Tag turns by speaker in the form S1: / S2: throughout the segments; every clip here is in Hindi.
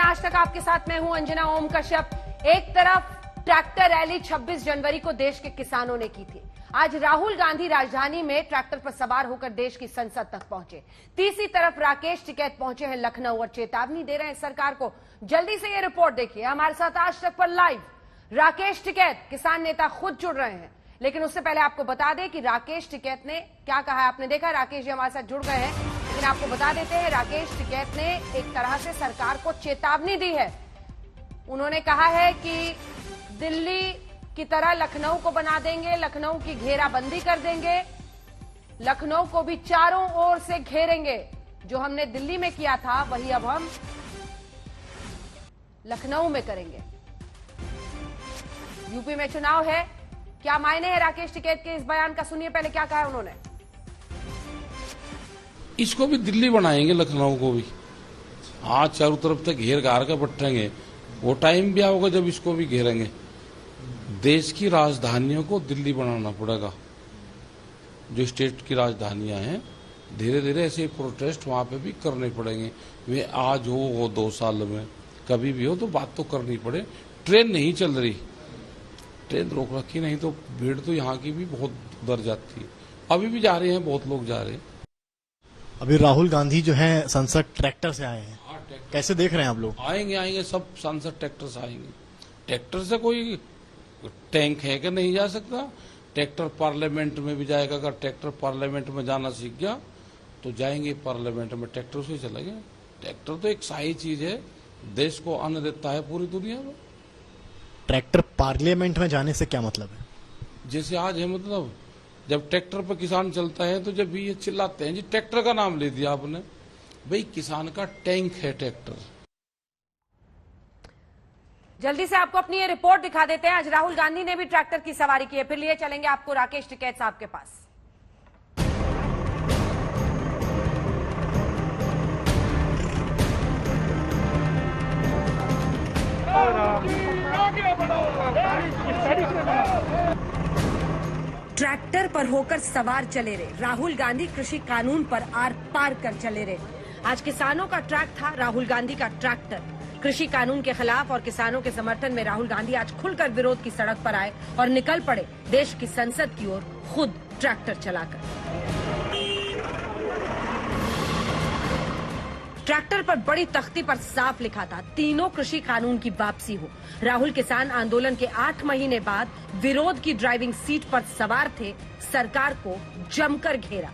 S1: आज तक आपके साथ मैं हूं अंजना ओम कश्यप। एक तरफ ट्रैक्टर रैली 26 जनवरी को देश के किसानों ने की थी। आज राहुल गांधी राजधानी में ट्रैक्टर पर सवार होकर देश की संसद तक पहुंचे। तीसरी तरफ राकेश टिकैत पहुंचे हैं लखनऊ और चेतावनी दे रहे हैं सरकार को। जल्दी से ये रिपोर्ट देखिए हमारे साथ आज तक पर लाइव राकेश टिकैत, किसान नेता खुद जुड़ रहे हैं। लेकिन उससे पहले आपको बता दें कि राकेश टिकैत ने क्या कहा है। आपने देखा राकेश जी हमारे साथ जुड़ गए हैं, लेकिन आपको बता देते हैं राकेश टिकैत ने एक तरह से सरकार को चेतावनी दी है। उन्होंने कहा है कि दिल्ली की तरह लखनऊ को बना देंगे, लखनऊ की घेराबंदी कर देंगे, लखनऊ को भी चारों ओर से घेरेंगे। जो हमने दिल्ली में किया था वही अब हम लखनऊ में करेंगे। यूपी में चुनाव है, क्या मायने हैं राकेश टिकैत के इस बयान का? सुनिए पहले क्या कहा है उन्होंने।
S2: इसको भी दिल्ली बनाएंगे, लखनऊ को भी। आज चारों तरफ तक घेर घार कर बैठेंगे। वो टाइम भी आओगे जब इसको भी घेरेंगे। देश की राजधानियों को दिल्ली बनाना पड़ेगा। जो स्टेट की राजधानियां हैं, धीरे धीरे ऐसे प्रोटेस्ट वहां पे भी करने पड़ेंगे। वे आज हो 2 साल में, कभी भी हो तो बात तो करनी पड़े। ट्रेन नहीं चल रही, ट्रेन रोक रखी, नहीं तो भीड़ तो यहाँ की भी बहुत उधर जाती है। अभी भी जा रहे हैं, बहुत लोग जा रहे हैं।
S3: अभी राहुल गांधी जो है संसद ट्रैक्टर से आए हैं, कैसे देख रहे हैं आप लोग?
S2: आएंगे सब सांसद ट्रैक्टर से आएंगे। ट्रैक्टर से कोई टैंक है कि नहीं जा सकता? ट्रैक्टर पार्लियामेंट में भी जाएगा। अगर ट्रैक्टर पार्लियामेंट में जाना सीख गया तो जाएंगे पार्लियामेंट में, ट्रैक्टर से चलेंगे। ट्रैक्टर तो एक शाही चीज है, देश को अन्न देता है पूरी दुनिया में।
S3: ट्रैक्टर पार्लियामेंट में जाने से क्या मतलब है?
S2: जैसे आज है, मतलब जब ट्रैक्टर पर किसान चलता है तो जब भी ये चिल्लाते हैं जी ट्रैक्टर का नाम ले दिया आपने, भाई किसान का टैंक है ट्रैक्टर।
S1: जल्दी से आपको अपनी ये रिपोर्ट दिखा देते हैं। आज राहुल गांधी ने भी ट्रैक्टर की सवारी की है। फिर लिए चलेंगे आपको राकेश टिकैत साहब के पास। ट्रैक्टर पर होकर सवार चले रहे राहुल गांधी, कृषि कानून पर आर पार कर चले रहे। आज किसानों का ट्रैक था, राहुल गांधी का ट्रैक्टर। कृषि कानून के खिलाफ और किसानों के समर्थन में राहुल गांधी आज खुलकर विरोध की सड़क पर आए और निकल पड़े देश की संसद की ओर, खुद ट्रैक्टर चलाकर। ट्रैक्टर पर बड़ी तख्ती पर साफ लिखा था, तीनों कृषि कानून की वापसी हो। राहुल किसान आंदोलन के 8 महीने बाद विरोध की ड्राइविंग सीट पर सवार थे, सरकार को जमकर घेरा।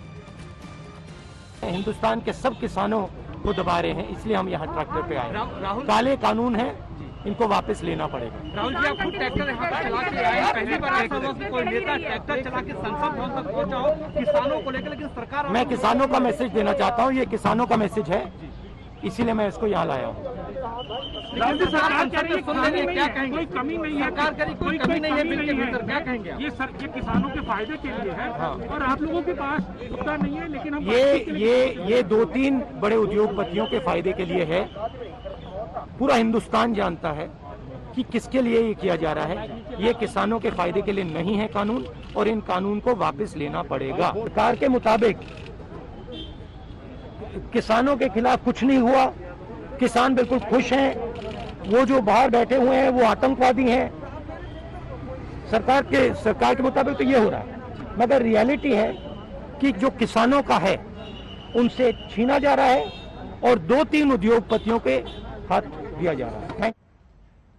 S4: हिंदुस्तान के सब किसानों को दबा रहे हैं, इसलिए हम यहाँ ट्रैक्टर पे आए। काले कानून है, इनको वापस लेना पड़ेगा।
S5: राहुल जी, आप खुद ट्रैक्टर यहाँ पर चला के आए, पहली बार ऐसा हुआ कि कोई नेता ट्रैक्टर चला के संसद भवन तक पहुंचा हो किसानों को लेकर, लेकिन सरकार।
S4: मैं किसानों का मैसेज देना चाहता हूँ, ये किसानों का मैसेज है, इसीलिए मैं इसको यहाँ लाया हूँ।
S5: सरकार क्या कहेंगे? कोई कमी नहीं है, सरकार करी कोई कमी नहीं है बिल के भीतर, क्या कहेंगे? ये किसानों के फायदे के लिए है। हाँ। और आप लोगों के पास मुद्दा नहीं है, लेकिन हम
S4: ये 2-3 बड़े उद्योगपतियों के फायदे के लिए है। पूरा हिंदुस्तान जानता है कि किसके लिए ये किया जा रहा है। ये किसानों के फायदे के लिए नहीं है कानून, और इन कानून को वापस लेना पड़ेगा। सरकार के मुताबिक किसानों के खिलाफ कुछ नहीं हुआ, किसान बिल्कुल खुश हैं। वो जो बाहर बैठे हुए हैं वो आतंकवादी हैं। सरकार के मुताबिक तो ये हो रहा है, मगर रियलिटी है कि जो किसानों का है उनसे छीना जा रहा है और 2-3 उद्योगपतियों के हाथ दिया जा रहा है।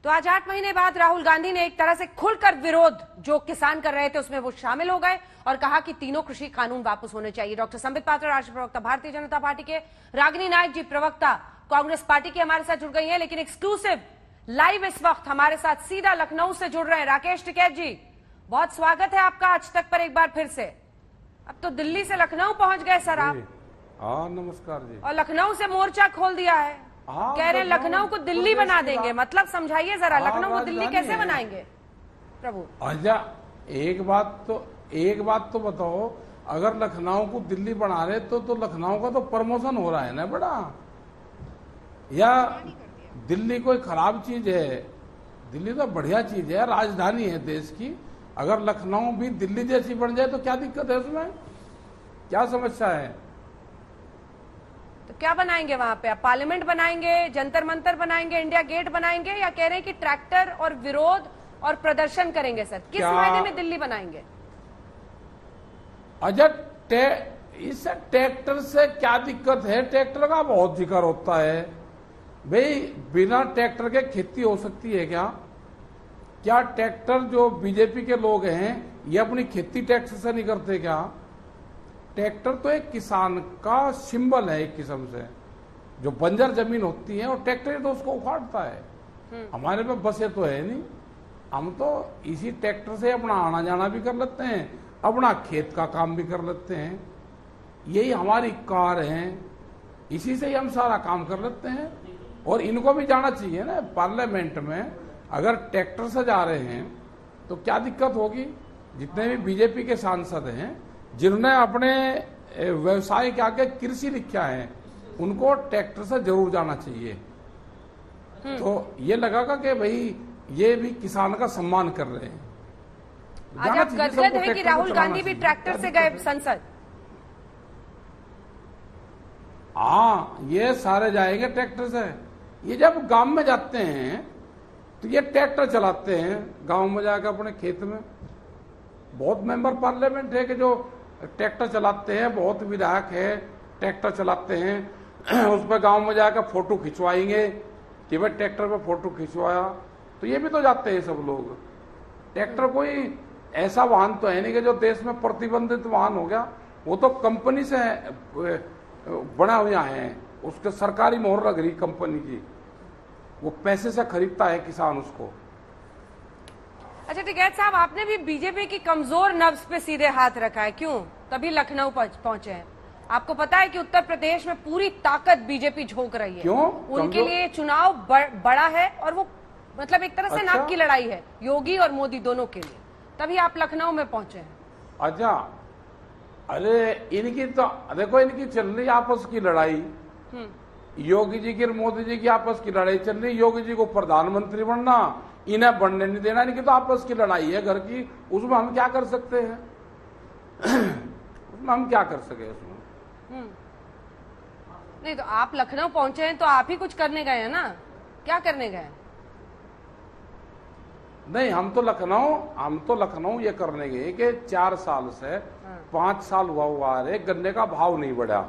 S1: तो आज 8 महीने बाद राहुल गांधी ने एक तरह से खुलकर विरोध जो किसान कर रहे थे उसमें वो शामिल हो गए और कहा कि तीनों कृषि कानून वापस होने चाहिए। डॉक्टर संबित पात्रा, राष्ट्रीय प्रवक्ता भारतीय जनता पार्टी के, रागिनी नायक जी, प्रवक्ता कांग्रेस पार्टी की, हमारे साथ जुड़ गई हैं। लेकिन एक्सक्लूसिव लाइव इस वक्त हमारे साथ सीधा लखनऊ से जुड़ रहे हैं राकेश टिकैत जी। बहुत स्वागत है आपका आज तक पर एक बार फिर से। अब तो दिल्ली से लखनऊ पहुंच गए सर आप।
S2: हाँ, नमस्कार जी।
S1: और लखनऊ से मोर्चा खोल दिया है। कह रहे हैं लखनऊ को दिल्ली बना देंगे, मतलब समझाइए जरा, लखनऊ को दिल्ली कैसे बनाएंगे प्रभु?
S2: अच्छा, एक बात तो बताओ, अगर लखनऊ को दिल्ली बना रहे तो लखनऊ का तो प्रमोशन हो रहा है ना बड़ा, या दिल्ली कोई खराब चीज है? दिल्ली तो बढ़िया चीज है, राजधानी है देश की। अगर लखनऊ भी दिल्ली जैसी बन जाए तो क्या दिक्कत है उसमें? क्या समस्या है?
S1: तो क्या बनाएंगे वहां पे? आप पार्लियामेंट बनाएंगे, जंतर मंतर बनाएंगे, इंडिया गेट बनाएंगे, या कह रहे हैं कि ट्रैक्टर और विरोध और प्रदर्शन करेंगे? सर, किस मायने में दिल्ली बनाएंगे?
S2: अच्छा, इस ट्रैक्टर से क्या दिक्कत है? ट्रैक्टर का बहुत जिक्र होता है भाई। बिना ट्रैक्टर के खेती हो सकती है क्या? क्या ट्रैक्टर जो बीजेपी के लोग हैं ये अपनी खेती ट्रैक्टर से नहीं करते क्या? ट्रैक्टर तो एक किसान का सिंबल है एक किस्म से। जो बंजर जमीन होती है और ट्रैक्टर तो उसको उखाड़ता है। हमारे पे बसें तो है नहीं, हम तो इसी ट्रैक्टर से अपना आना जाना भी कर लेते हैं, अपना खेत का काम भी कर लेते हैं। यही हमारी कार है, इसी से ही हम सारा काम कर लेते हैं। और इनको भी जाना चाहिए ना पार्लियामेंट में। अगर ट्रैक्टर से जा रहे हैं तो क्या दिक्कत होगी? जितने भी बीजेपी के सांसद हैं जिन्होंने अपने व्यवसाय के आगे कृषि लिखा है, उनको ट्रैक्टर से जरूर जाना चाहिए। तो ये लगेगा कि भाई ये भी किसान का सम्मान कर रहे हैं।
S1: आज आप गदगद है कि राहुल गांधी भी ट्रैक्टर से गए संसद?
S2: हाँ, ये सारे जाएंगे ट्रैक्टर से। ये जब गांव में जाते हैं तो ये ट्रैक्टर चलाते हैं गांव में जाकर अपने खेत में। बहुत मेंबर पार्लियामेंट है कि जो ट्रैक्टर चलाते हैं, बहुत विधायक है ट्रैक्टर चलाते हैं। उस पर गांव में जाकर फोटो खिंचवाएंगे कि भाई ट्रैक्टर पे फोटो खिंचवाया। तो ये भी तो जाते हैं सब लोग। ट्रैक्टर कोई ऐसा वाहन तो है नहीं कि जो देश में प्रतिबंधित वाहन हो गया। वो तो कंपनी से बना हुआ है, उसके सरकारी मोहर लग रही कंपनी की, वो पैसे से खरीदता है किसान उसको।
S1: अच्छा टिकैत साहब, आपने भी बीजेपी की कमजोर नब्ज पे सीधे हाथ रखा है, क्यों? तभी लखनऊ पहुंचे हैं। आपको पता है कि उत्तर प्रदेश में पूरी ताकत बीजेपी झोंक रही है।
S2: क्यों?
S1: उनके लिए चुनाव बड़ा है और वो मतलब एक तरह से
S2: अच्छा?
S1: नाक की लड़ाई है योगी और मोदी दोनों के लिए। तभी आप लखनऊ में पहुंचे हैं।
S2: अच्छा, अरे इनकी तो देखो, इनकी चल रही आपस की लड़ाई। योगी जी की और मोदी जी की आपस की लड़ाई चल रही। योगी जी को प्रधानमंत्री बनना, इन्हें बनने नहीं देना। इनकी तो आपस की लड़ाई है घर की। उसमें हम क्या कर सकते हैं? उसमें हम क्या कर सके उसमें?
S1: नहीं तो आप लखनऊ पहुंचे हैं तो आप ही कुछ करने गए हैं ना? क्या करने गए?
S2: नहीं, हम तो लखनऊ ये करने गए कि 4 साल से 5 साल हुआ है गन्ने का भाव नहीं बढ़ा।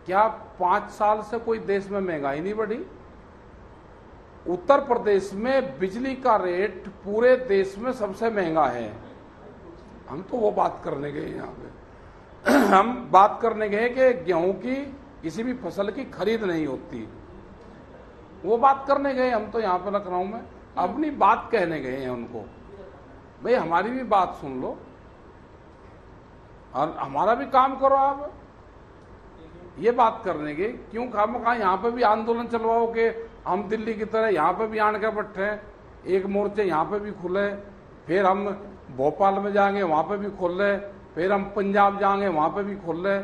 S2: क्या 5 साल से कोई देश में महंगाई नहीं बढ़ी? उत्तर प्रदेश में बिजली का रेट पूरे देश में सबसे महंगा है। हम तो वो बात करने गए यहाँ पे। हम बात करने गए कि गेहूं की किसी भी फसल की खरीद नहीं होती, वो बात करने गए हम तो यहाँ पे लखनऊ में। अपनी बात कहने गए हैं उनको, भाई हमारी भी बात सुन लो और हमारा भी काम करो। आप ये बात करने के क्यों खामखा यहाँ पे भी आंदोलन चलवाओ कि हम दिल्ली की तरह यहाँ पे भी आन के बैठे हैं, एक मोर्चे यहाँ पे भी खुले, फिर हम भोपाल में जाएंगे वहां पे भी खुले, फिर हम पंजाब जाएंगे वहां पे भी खुले।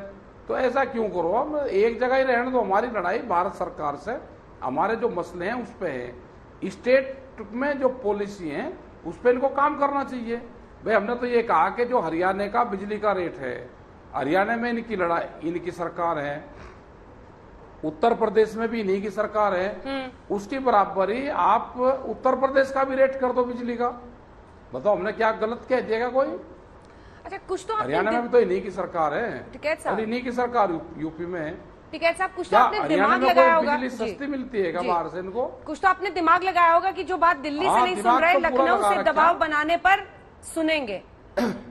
S2: तो ऐसा क्यों करो? हम एक जगह ही रहने दो। हमारी लड़ाई भारत सरकार से, हमारे जो मसले हैं उस पे है। स्टेट में जो पॉलिसी है उस पर इनको काम करना चाहिए। भाई हमने तो ये कहा कि जो हरियाणा का बिजली का रेट है, हरियाणा में इनकी लड़ाई, इनकी सरकार है, उत्तर प्रदेश में भी इन्हीं की सरकार है, उसकी बराबरी आप उत्तर प्रदेश का भी रेट कर दो बिजली का। बताओ हमने क्या गलत कह दिया कोई?
S1: अच्छा, कुछ तो
S2: हरियाणा में भी तो इन्हीं की सरकार है
S1: टिकैत साहब,
S2: और इन्हीं की सरकार यूपी में है।
S1: टिकैत साहब, कुछ तो आपने दिमाग
S2: में
S1: लगाया होगा।
S2: बिजली सस्ती मिलती है क्या बाहर से इनको?
S1: कुछ तो आपने दिमाग लगाया होगा कि जो बात दिल्ली से नहीं सुन रहे, लखनऊ से दबाव बनाने पर सुनेंगे।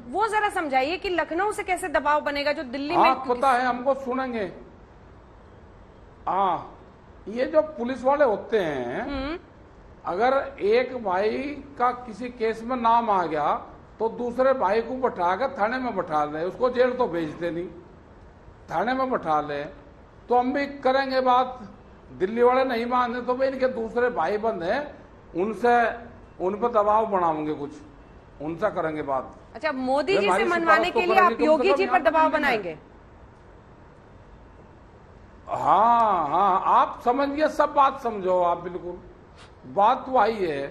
S1: वो जरा समझाइए कि लखनऊ से कैसे दबाव बनेगा जो दिल्ली में।
S2: पता है हमको, सुनेंगे। ये जो पुलिस वाले होते हैं, अगर एक भाई का किसी केस में नाम आ गया तो दूसरे भाई को बैठा कर थाने में बैठा ले, उसको जेल तो भेजते नहीं, थाने में बैठा ले। तो हम भी करेंगे बात। दिल्ली वाले नहीं माने तो भाई इनके दूसरे भाई बंद हैं, उनसे उन पर दबाव बनाओगे, कुछ उनसे करेंगे बात।
S1: अच्छा, मोदी जी से मनवाने के लिए आप योगी जी पर दबाव बनाएंगे?
S2: हाँ हाँ, आप समझिए, सब बात समझो आप, बिल्कुल बात तो आई है।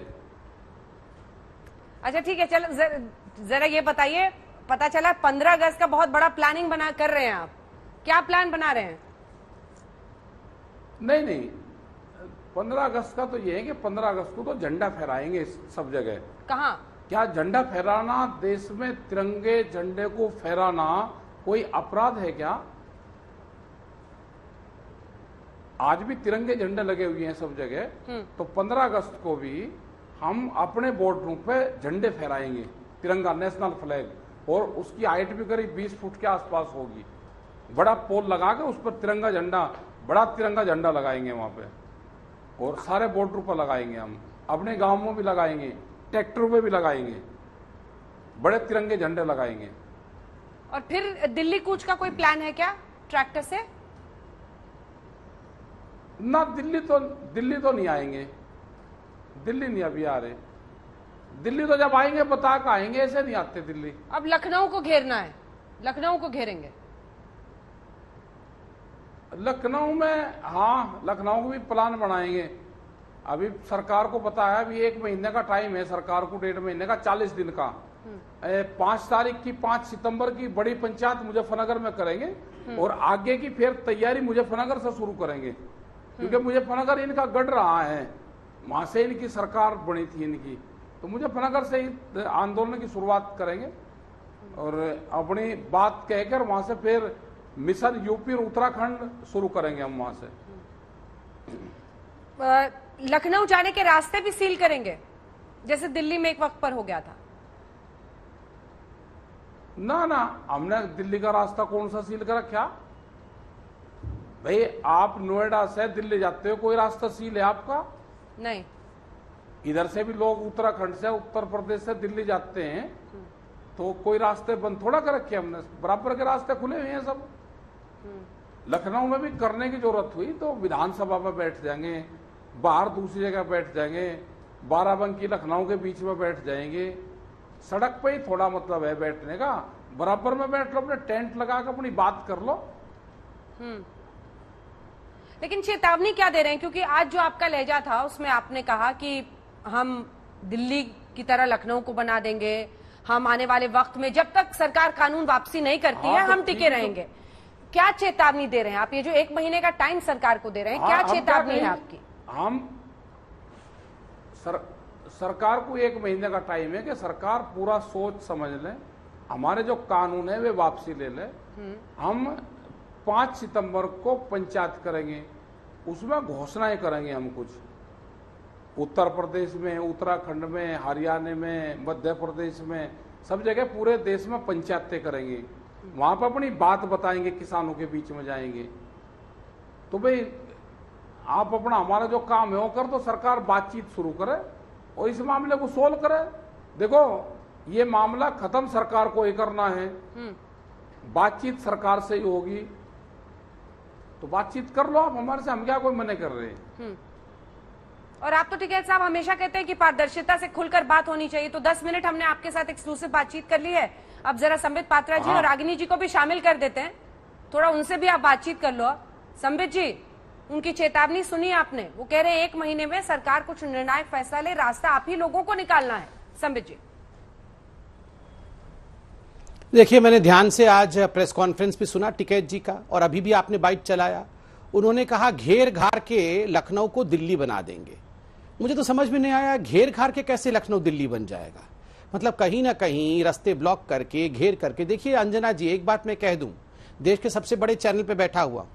S1: अच्छा ठीक है, चलो जरा ये बताइए, पता चला 15 अगस्त का बहुत बड़ा प्लानिंग कर रहे हैं आप, क्या प्लान बना रहे हैं?
S2: नहीं, 15 अगस्त का तो ये है कि 15 अगस्त को तो झंडा फहराएंगे सब जगह।
S1: कहाँ?
S2: क्या झंडा फहराना, देश में तिरंगे झंडे को फहराना कोई अपराध है क्या? आज भी तिरंगे झंडे लगे हुए हैं सब जगह, तो 15 अगस्त को भी हम अपने बोर्ड रूम पे झंडे फहराएंगे, तिरंगा, नेशनल फ्लैग, और उसकी हाइट भी करीब 20 फुट के आसपास होगी। बड़ा पोल लगा के उस पर तिरंगा झंडा, बड़ा तिरंगा झंडा लगाएंगे वहां पे, और सारे बॉर्डर पर लगाएंगे। हम अपने गांव में भी लगाएंगे, ट्रैक्टर में भी लगाएंगे, बड़े तिरंगे झंडे लगाएंगे।
S1: और फिर दिल्ली कूच का कोई प्लान है क्या ट्रैक्टर से?
S2: ना, दिल्ली तो नहीं आएंगे, दिल्ली नहीं अभी आ रहे। दिल्ली तो जब आएंगे बता के आएंगे, ऐसे नहीं आते दिल्ली।
S1: अब लखनऊ को घेरना है, लखनऊ को घेरेंगे।
S2: लखनऊ में, हाँ, लखनऊ को भी प्लान बनाएंगे। अभी सरकार को पता है, अभी 1 महीने का टाइम है सरकार को, 1.5 महीने का, 40 दिन का। 5 तारीख की, 5 सितंबर की बड़ी पंचायत मुजफ्फरनगर में करेंगे, और आगे की फिर तैयारी मुजफ्फरनगर से शुरू करेंगे, क्योंकि मुजफ्फरनगर इनका गढ़ रहा है, वहां से इनकी सरकार बनी थी इनकी, तो मुजफ्फरनगर से ही आंदोलन की शुरुआत करेंगे, और अपनी बात कहकर वहां से फिर मिशन यूपी और उत्तराखंड शुरू करेंगे हम वहां से।
S1: लखनऊ जाने के रास्ते भी सील करेंगे, जैसे दिल्ली में एक वक्त पर हो गया था?
S2: ना, हमने दिल्ली का रास्ता कौन सा सील कर रखा भाई? आप नोएडा से दिल्ली जाते हो, कोई रास्ता सील है आपका?
S1: नहीं।
S2: इधर से भी लोग उत्तराखंड से, उत्तर प्रदेश से दिल्ली जाते हैं, तो कोई रास्ते बंद थोड़ा कर रखे हमने, बराबर के रास्ते खुले हुए हैं सब। लखनऊ में भी करने की जरूरत हुई तो विधानसभा में बैठ जाएंगे, बाहर दूसरी जगह बैठ जाएंगे, बाराबंकी लखनऊ के बीच में बैठ जाएंगे। सड़क पे ही थोड़ा मतलब है बैठने का, बराबर में बैठ लो, अपने टेंट लगा के अपनी बात कर लो।
S1: लेकिन चेतावनी क्या दे रहे हैं? क्योंकि आज जो आपका लहजा था उसमें आपने कहा कि हम दिल्ली की तरह लखनऊ को बना देंगे, हम आने वाले वक्त में जब तक सरकार कानून वापसी नहीं करती है हम टिके रहेंगे। क्या चेतावनी दे रहे हैं आप? ये जो 1 महीने का टाइम सरकार को दे रहे हैं, क्या चेतावनी है आपकी?
S2: हम सरकार को 1 महीने का टाइम है कि सरकार पूरा सोच समझ ले, हमारे जो कानून है वे वापसी ले ले। हम 5 सितंबर को पंचायत करेंगे, उसमें घोषणाएं करेंगे हम कुछ, उत्तर प्रदेश में, उत्तराखंड में, हरियाणा में, मध्य प्रदेश में, सब जगह पूरे देश में पंचायतें करेंगे, वहां पर अपनी बात बताएंगे, किसानों के बीच में जाएंगे। तो भाई आप अपना, हमारा जो काम है वो कर दो, सरकार बातचीत शुरू करे और इस मामले को सोल्व करे। देखो ये मामला खत्म सरकार को ही करना है, बातचीत सरकार से ही होगी, तो बातचीत कर लो आप हमारे से, हम क्या कोई मना कर रहे हैं।
S1: और आप तो टिकैत साहब हमेशा कहते हैं कि पारदर्शिता से खुलकर बात होनी चाहिए, तो 10 मिनट हमने आपके साथ एक्सक्लूसिव बातचीत कर ली है, अब जरा संबित पात्रा जी और रागिनी जी को भी शामिल कर देते हैं, थोड़ा उनसे भी आप बातचीत कर लो। संबित जी, उनकी चेतावनी सुनी आपने, वो कह रहे हैं 1 महीने में सरकार कुछ निर्णायक फैसला ले, रास्ता आप ही लोगों को निकालना है। संबित जी।
S6: देखिए, मैंने ध्यान से आज प्रेस कॉन्फ्रेंस भी सुना टिकैत जी का, और अभी भी आपने बाइट चलाया, उन्होंने कहा घेर घार के लखनऊ को दिल्ली बना देंगे। मुझे तो समझ में नहीं आया, घेर घार के कैसे लखनऊ दिल्ली बन जाएगा? मतलब कहीं ना कहीं रास्ते ब्लॉक करके, घेर करके। देखिए अंजना जी, एक बात मैं कह दूं, देश के सबसे बड़े चैनल पे बैठा हुआ,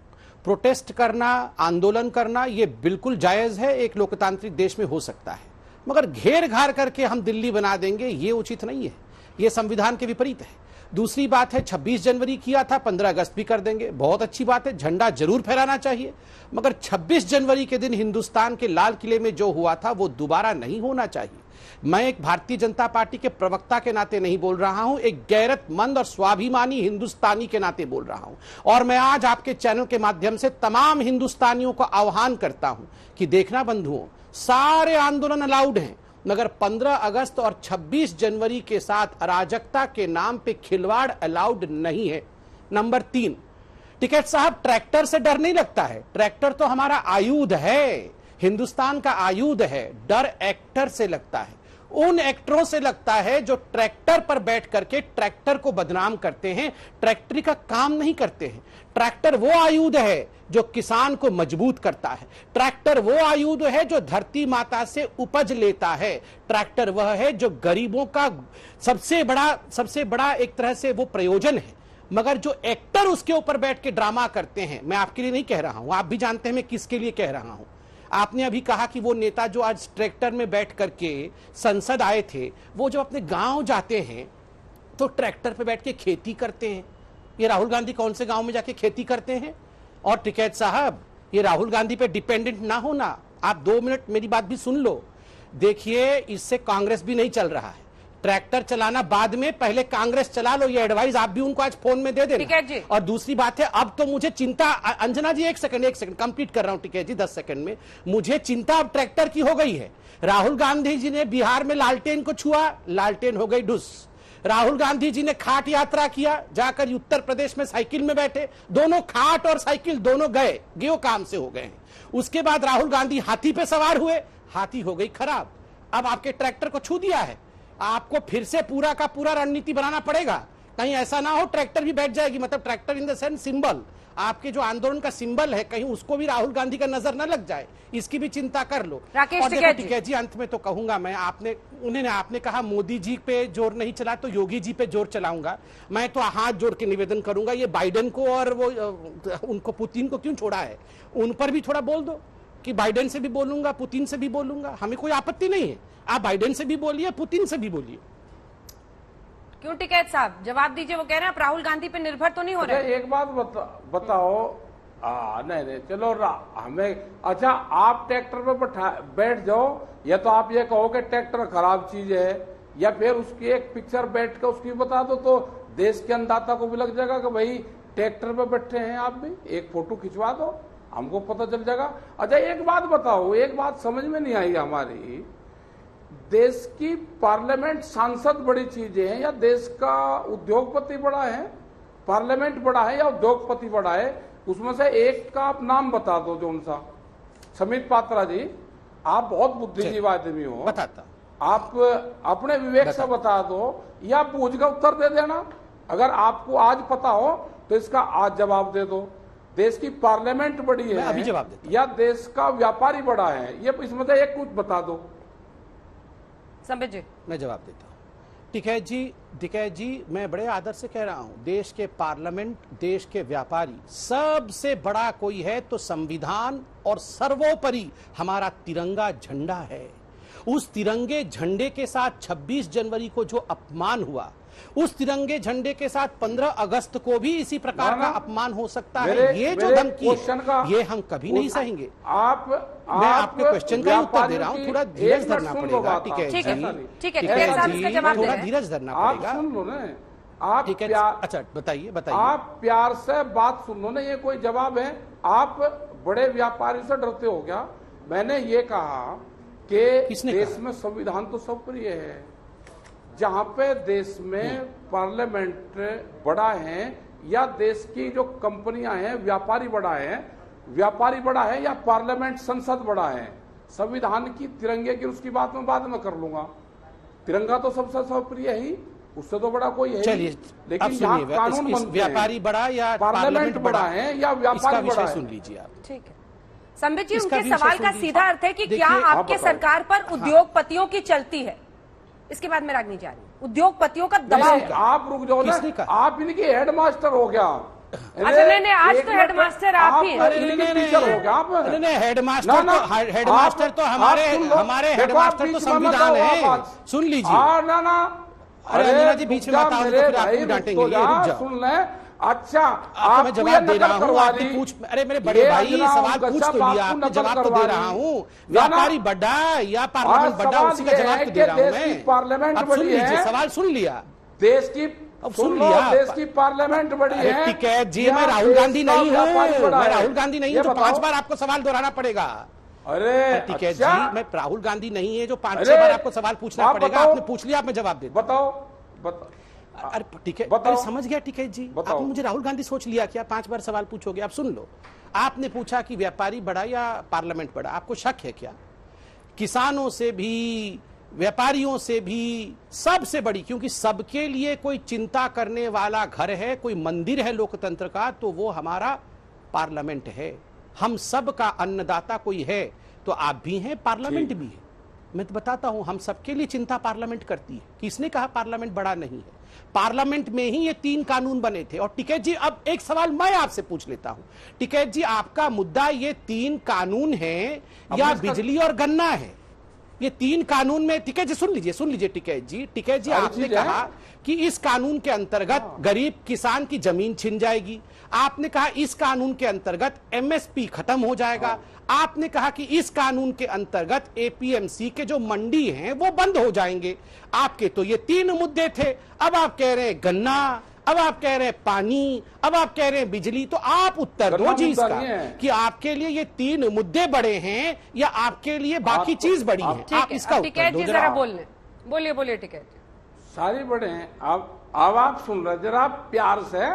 S6: प्रोटेस्ट करना, आंदोलन करना, ये बिल्कुल जायज है, एक लोकतांत्रिक देश में हो सकता है, मगर घेर घार करके हम दिल्ली बना देंगे ये उचित नहीं है, ये संविधान के विपरीत है। दूसरी बात है, 26 जनवरी किया था, 15 अगस्त भी कर देंगे, बहुत अच्छी बात है, झंडा जरूर फहराना चाहिए, मगर 26 जनवरी के दिन हिंदुस्तान के लाल किले में जो हुआ था वो दोबारा नहीं होना चाहिए। मैं एक भारतीय जनता पार्टी के प्रवक्ता के नाते नहीं बोल रहा हूं, एक गैरतमंद और स्वाभिमानी हिंदुस्तानी के नाते बोल रहा हूं। और मैं आज आपके चैनल के माध्यम से तमाम हिंदुस्तानियों को आह्वान करता हूं कि देखना बंधुओं, सारे आंदोलन अलाउड हैं, मगर 15 अगस्त और 26 जनवरी के साथ अराजकता के नाम पे खिलवाड़ अलाउड नहीं है। नंबर 3, टिकैत साहब, ट्रैक्टर से डर नहीं लगता है, ट्रैक्टर तो हमारा आयुध है, हिंदुस्तान का आयुध है। डर एक्टर से लगता है, उन एक्टरों से लगता है जो ट्रैक्टर पर बैठ करके ट्रैक्टर को बदनाम करते हैं, ट्रैक्टरी का काम नहीं करते हैं। ट्रैक्टर वो आयुध है जो किसान को मजबूत करता है। ट्रैक्टर वो आयुध है जो धरती माता से उपज लेता है। ट्रैक्टर वह है जो गरीबों का सबसे बड़ा एक तरह से वो प्रयोजन है। मगर जो एक्टर उसके ऊपर बैठ के ड्रामा करते हैं, मैं आपके लिए नहीं कह रहा हूं, आप भी जानते हैं मैं किसके लिए कह रहा हूं। आपने अभी कहा कि वो नेता जो आज ट्रैक्टर में बैठ करके संसद आए थे, वो जब अपने गांव जाते हैं तो ट्रैक्टर पे बैठ के खेती करते हैं। ये राहुल गांधी कौन से गांव में जाके खेती करते हैं? और टिकैत साहब, ये राहुल गांधी पे डिपेंडेंट ना होना। आप 2 मिनट मेरी बात भी सुन लो। देखिए, इससे कांग्रेस भी नहीं चल रहा है। ट्रैक्टर चलाना बाद में, पहले कांग्रेस चला लो। ये एडवाइस आप भी उनको आज फोन में दे देना।
S1: टिकैत जी।
S6: और दूसरी बात है, अब तो मुझे चिंता, अंजना जी एक सेकंड कंप्लीट कर रहा हूं टिकैत जी, 10 सेकंड में। मुझे चिंता अब ट्रैक्टर की हो गई है। राहुल गांधी जी ने बिहार में लालटेन को छुआ, लालटेन हो गई डुस। राहुल गांधी जी ने खाट यात्रा किया, जाकर उत्तर प्रदेश में साइकिल में बैठे, दोनों खाट और साइकिल दोनों गए काम से हो गए हैं। उसके बाद राहुल गांधी हाथी पे सवार हुए, हाथी हो गई खराब। अब आपके ट्रैक्टर को छू दिया है, आपको फिर से पूरा का पूरा रणनीति बनाना पड़ेगा। कहीं ऐसा ना हो ट्रैक्टर भी बैठ जाएगी, मतलब tractor in the sense symbol, आपके जो आंदोलन का सिंबल है, कहीं उसको भी राहुल गांधी का नजर न लग जाए, इसकी भी चिंता कर लो।
S1: राकेश
S6: और देखो
S1: टिकैत
S6: टिकैत जी, अंत में तो कहूंगा मैं, आपने कहा मोदी जी पे जोर नहीं चला तो योगी जी पे जोर चलाऊंगा। मैं तो हाथ जोड़ के निवेदन करूंगा, ये बाइडेन को और वो उनको पुतिन को क्यों छोड़ा है, उन पर भी थोड़ा बोल दो कि बाइडेन से भी बोलूंगा, पुतिन से भी बोलूंगा, हमें कोई आपत्ति नहीं है। आप बाइडेन से भी बोलिए, पुतिन से भी बोलिए।
S1: क्यों टिकैत साहब, जवाब दीजिए। वो कह रहे हैं आप राहुल गांधी पे निर्भर तो नहीं हो रहे।
S2: एक बात बताओ, नहीं चलो हमें, अच्छा आप ट्रैक्टर पे बैठ जाओ, या तो आप ये कहो कि ट्रैक्टर खराब चीज है, या फिर उसकी एक पिक्चर बैठ के उसकी बता दो, तो देश के अन्नदाता को भी लग जाएगा कि भाई ट्रैक्टर पे बैठे हैं आप भी, एक फोटो खिंचवा दो, हमको पता चल जाएगा। अच्छा एक बात बताओ, एक बात समझ में नहीं आई हमारी, देश की पार्लियामेंट सांसद बड़ी चीजें हैं या देश का उद्योगपति बड़ा है? पार्लियामेंट बड़ा है या उद्योगपति बड़ा है? उसमें से एक का आप नाम बता दो। जो उनसा समित पात्रा जी, आप बहुत बुद्धिजीवी आदमी हो,
S6: बताता,
S2: आप अपने विवेक से बता दो, या पूछ का उत्तर दे देना। अगर आपको आज पता हो तो इसका आज जवाब दे दो। देश की पार्लियामेंट बड़ी है
S6: अभी जवाब देता
S2: या देश का व्यापारी बड़ा है, ये इसमें से एक कुछ बता दो।
S1: संबित जी,
S6: मैं जवाब देता हूं। टिकैत जी, मैं बड़े आदर से कह रहा हूं, देश के पार्लियामेंट, देश के व्यापारी, सबसे बड़ा कोई है तो संविधान और सर्वोपरि हमारा तिरंगा झंडा है। उस तिरंगे झंडे के साथ 26 जनवरी को जो अपमान हुआ, उस तिरंगे झंडे के साथ 15 अगस्त को भी इसी प्रकार का अपमान हो सकता है। ये जो धमकी है, ये हम कभी नहीं सहेंगे। मैं आपके क्वेश्चन का ही उत्तर दे रहा हूँ, थोड़ा धीरज धरना पड़ेगा। ठीक है,
S1: थोड़ा
S6: धीरज धरना पड़ेगा।
S2: सुन लो ना आप,
S6: अच्छा बताइए।
S2: आप प्यार से बात सुन लो ना, ये कोई जवाब है? आप बड़े व्यापारी से डरते हो क्या? मैंने ये कहा कि देश में संविधान तो सब प्रिय है, जहां पे देश में पार्लियामेंट बड़ा है या देश की जो कंपनियां हैं व्यापारी बड़ा है या पार्लियामेंट संसद बड़ा है, संविधान की तिरंगे की उसकी बात मैं बाद में कर लूंगा। तिरंगा तो सबसे सर्वप्रिय ही, उससे तो बड़ा कोई है।
S6: चलिए,
S2: लेकिन यहाँ कानून बनते हैं,
S6: व्यापारी बड़ा या
S2: पार्लियामेंट बड़ा है या व्यापारी बड़ा है,
S6: सुन लीजिए आप।
S1: ठीक है संबित जी, उनके सवाल का सीधा अर्थ है कि क्या आपके सरकार पर उद्योगपतियों की चलती है? इसके बाद मैं रागनी जा रही हूँ। उद्योगपतियों का दबाव,
S2: आप रुक जाओ ना, आप इनकी हेडमास्टर हो गया।
S1: अच्छा नहीं, आज तो हेडमास्टर आप ही हैं।
S2: टीचर हो गया आप?
S6: नहीं, हेडमास्टर तो हमारे हेडमास्टर तो संविधान है। सुन लीजिए। अरे अंजना जी बीच में मत आओ, फिर आपको डांटेंगे। रुक जाओ,
S2: सुन ले। अच्छा
S6: आपको मैं जवाब दे रहा हूँ, आपने पूछ, अरे मेरे बड़े भाई सवाल पूछ तो लिया आपने, जवाब तो दे रहा हूँ। व्यापारी बड़ा या पार्लियामेंट बड़ा, उसी का जवाब तो दे रहा हूँ मैं।
S2: पार्लियामेंट
S6: सुन लीजिए, सवाल सुन लिया,
S2: देश की
S6: सुन लिया।
S2: देश की पार्लियामेंट बड़ी है।
S6: टिकैत जी, मैं राहुल गांधी नहीं हूँ, मैं राहुल गांधी नहीं हूँ जो 5 बार आपको सवाल दोहराना पड़ेगा।
S2: अरे
S6: टिकैत जी, मैं राहुल गांधी नहीं है जो 5-6 बार आपको सवाल पूछना पड़ेगा। आपने पूछ लिया, आप मैं जवाब दे।
S2: बताओ।
S6: अरे टिकैत, अरे समझ गया टिकैत जी, आपने मुझे राहुल गांधी सोच लिया क्या? 5 बार सवाल पूछोगे? आप सुन लो, आपने पूछा कि व्यापारी बड़ा या पार्लियामेंट बड़ा, आपको शक है क्या? किसानों से भी, व्यापारियों से भी सबसे बड़ी, क्योंकि सबके लिए कोई चिंता करने वाला घर है, कोई मंदिर है लोकतंत्र का, तो वो हमारा पार्लियामेंट है। हम सब का अन्नदाता कोई है तो आप भी हैं, पार्लियामेंट भी है। मैं तो बताता हूं, हम सबके लिए चिंता पार्लियामेंट करती है। किसने कहा पार्लियामेंट बड़ा नहीं है? पार्लियामेंट में ही ये 3 कानून बने थे। और टिकैत जी, अब एक सवाल मैं आपसे पूछ लेता हूं। टिकैत जी, आपका मुद्दा ये 3 कानून है या बिजली और गन्ना है? ये 3 कानून में, टिकैत जी सुन लीजिए टिकैत जी आपने कहा कि इस कानून के अंतर्गत गरीब किसान की जमीन छिन जाएगी। आपने कहा इस कानून के अंतर्गत एमएसपी खत्म हो जाएगा। आपने कहा कि इस कानून के अंतर्गत एपीएमसी के जो मंडी हैं वो बंद हो जाएंगे। आपके तो ये 3 मुद्दे थे। अब आप कह रहे हैं गन्ना, अब आप कह रहे हैं पानी, अब आप कह रहे हैं बिजली। तो आप उत्तर दो जी इसका कि आपके लिए ये 3 मुद्दे बड़े हैं या आपके लिए बाकी चीज बड़ी है। आप इसका उत्तर दो
S1: जरा। बोलिए टिकैत जी।
S2: सारी बड़े हैं। अब आप सुन रहे, जरा प्यार से,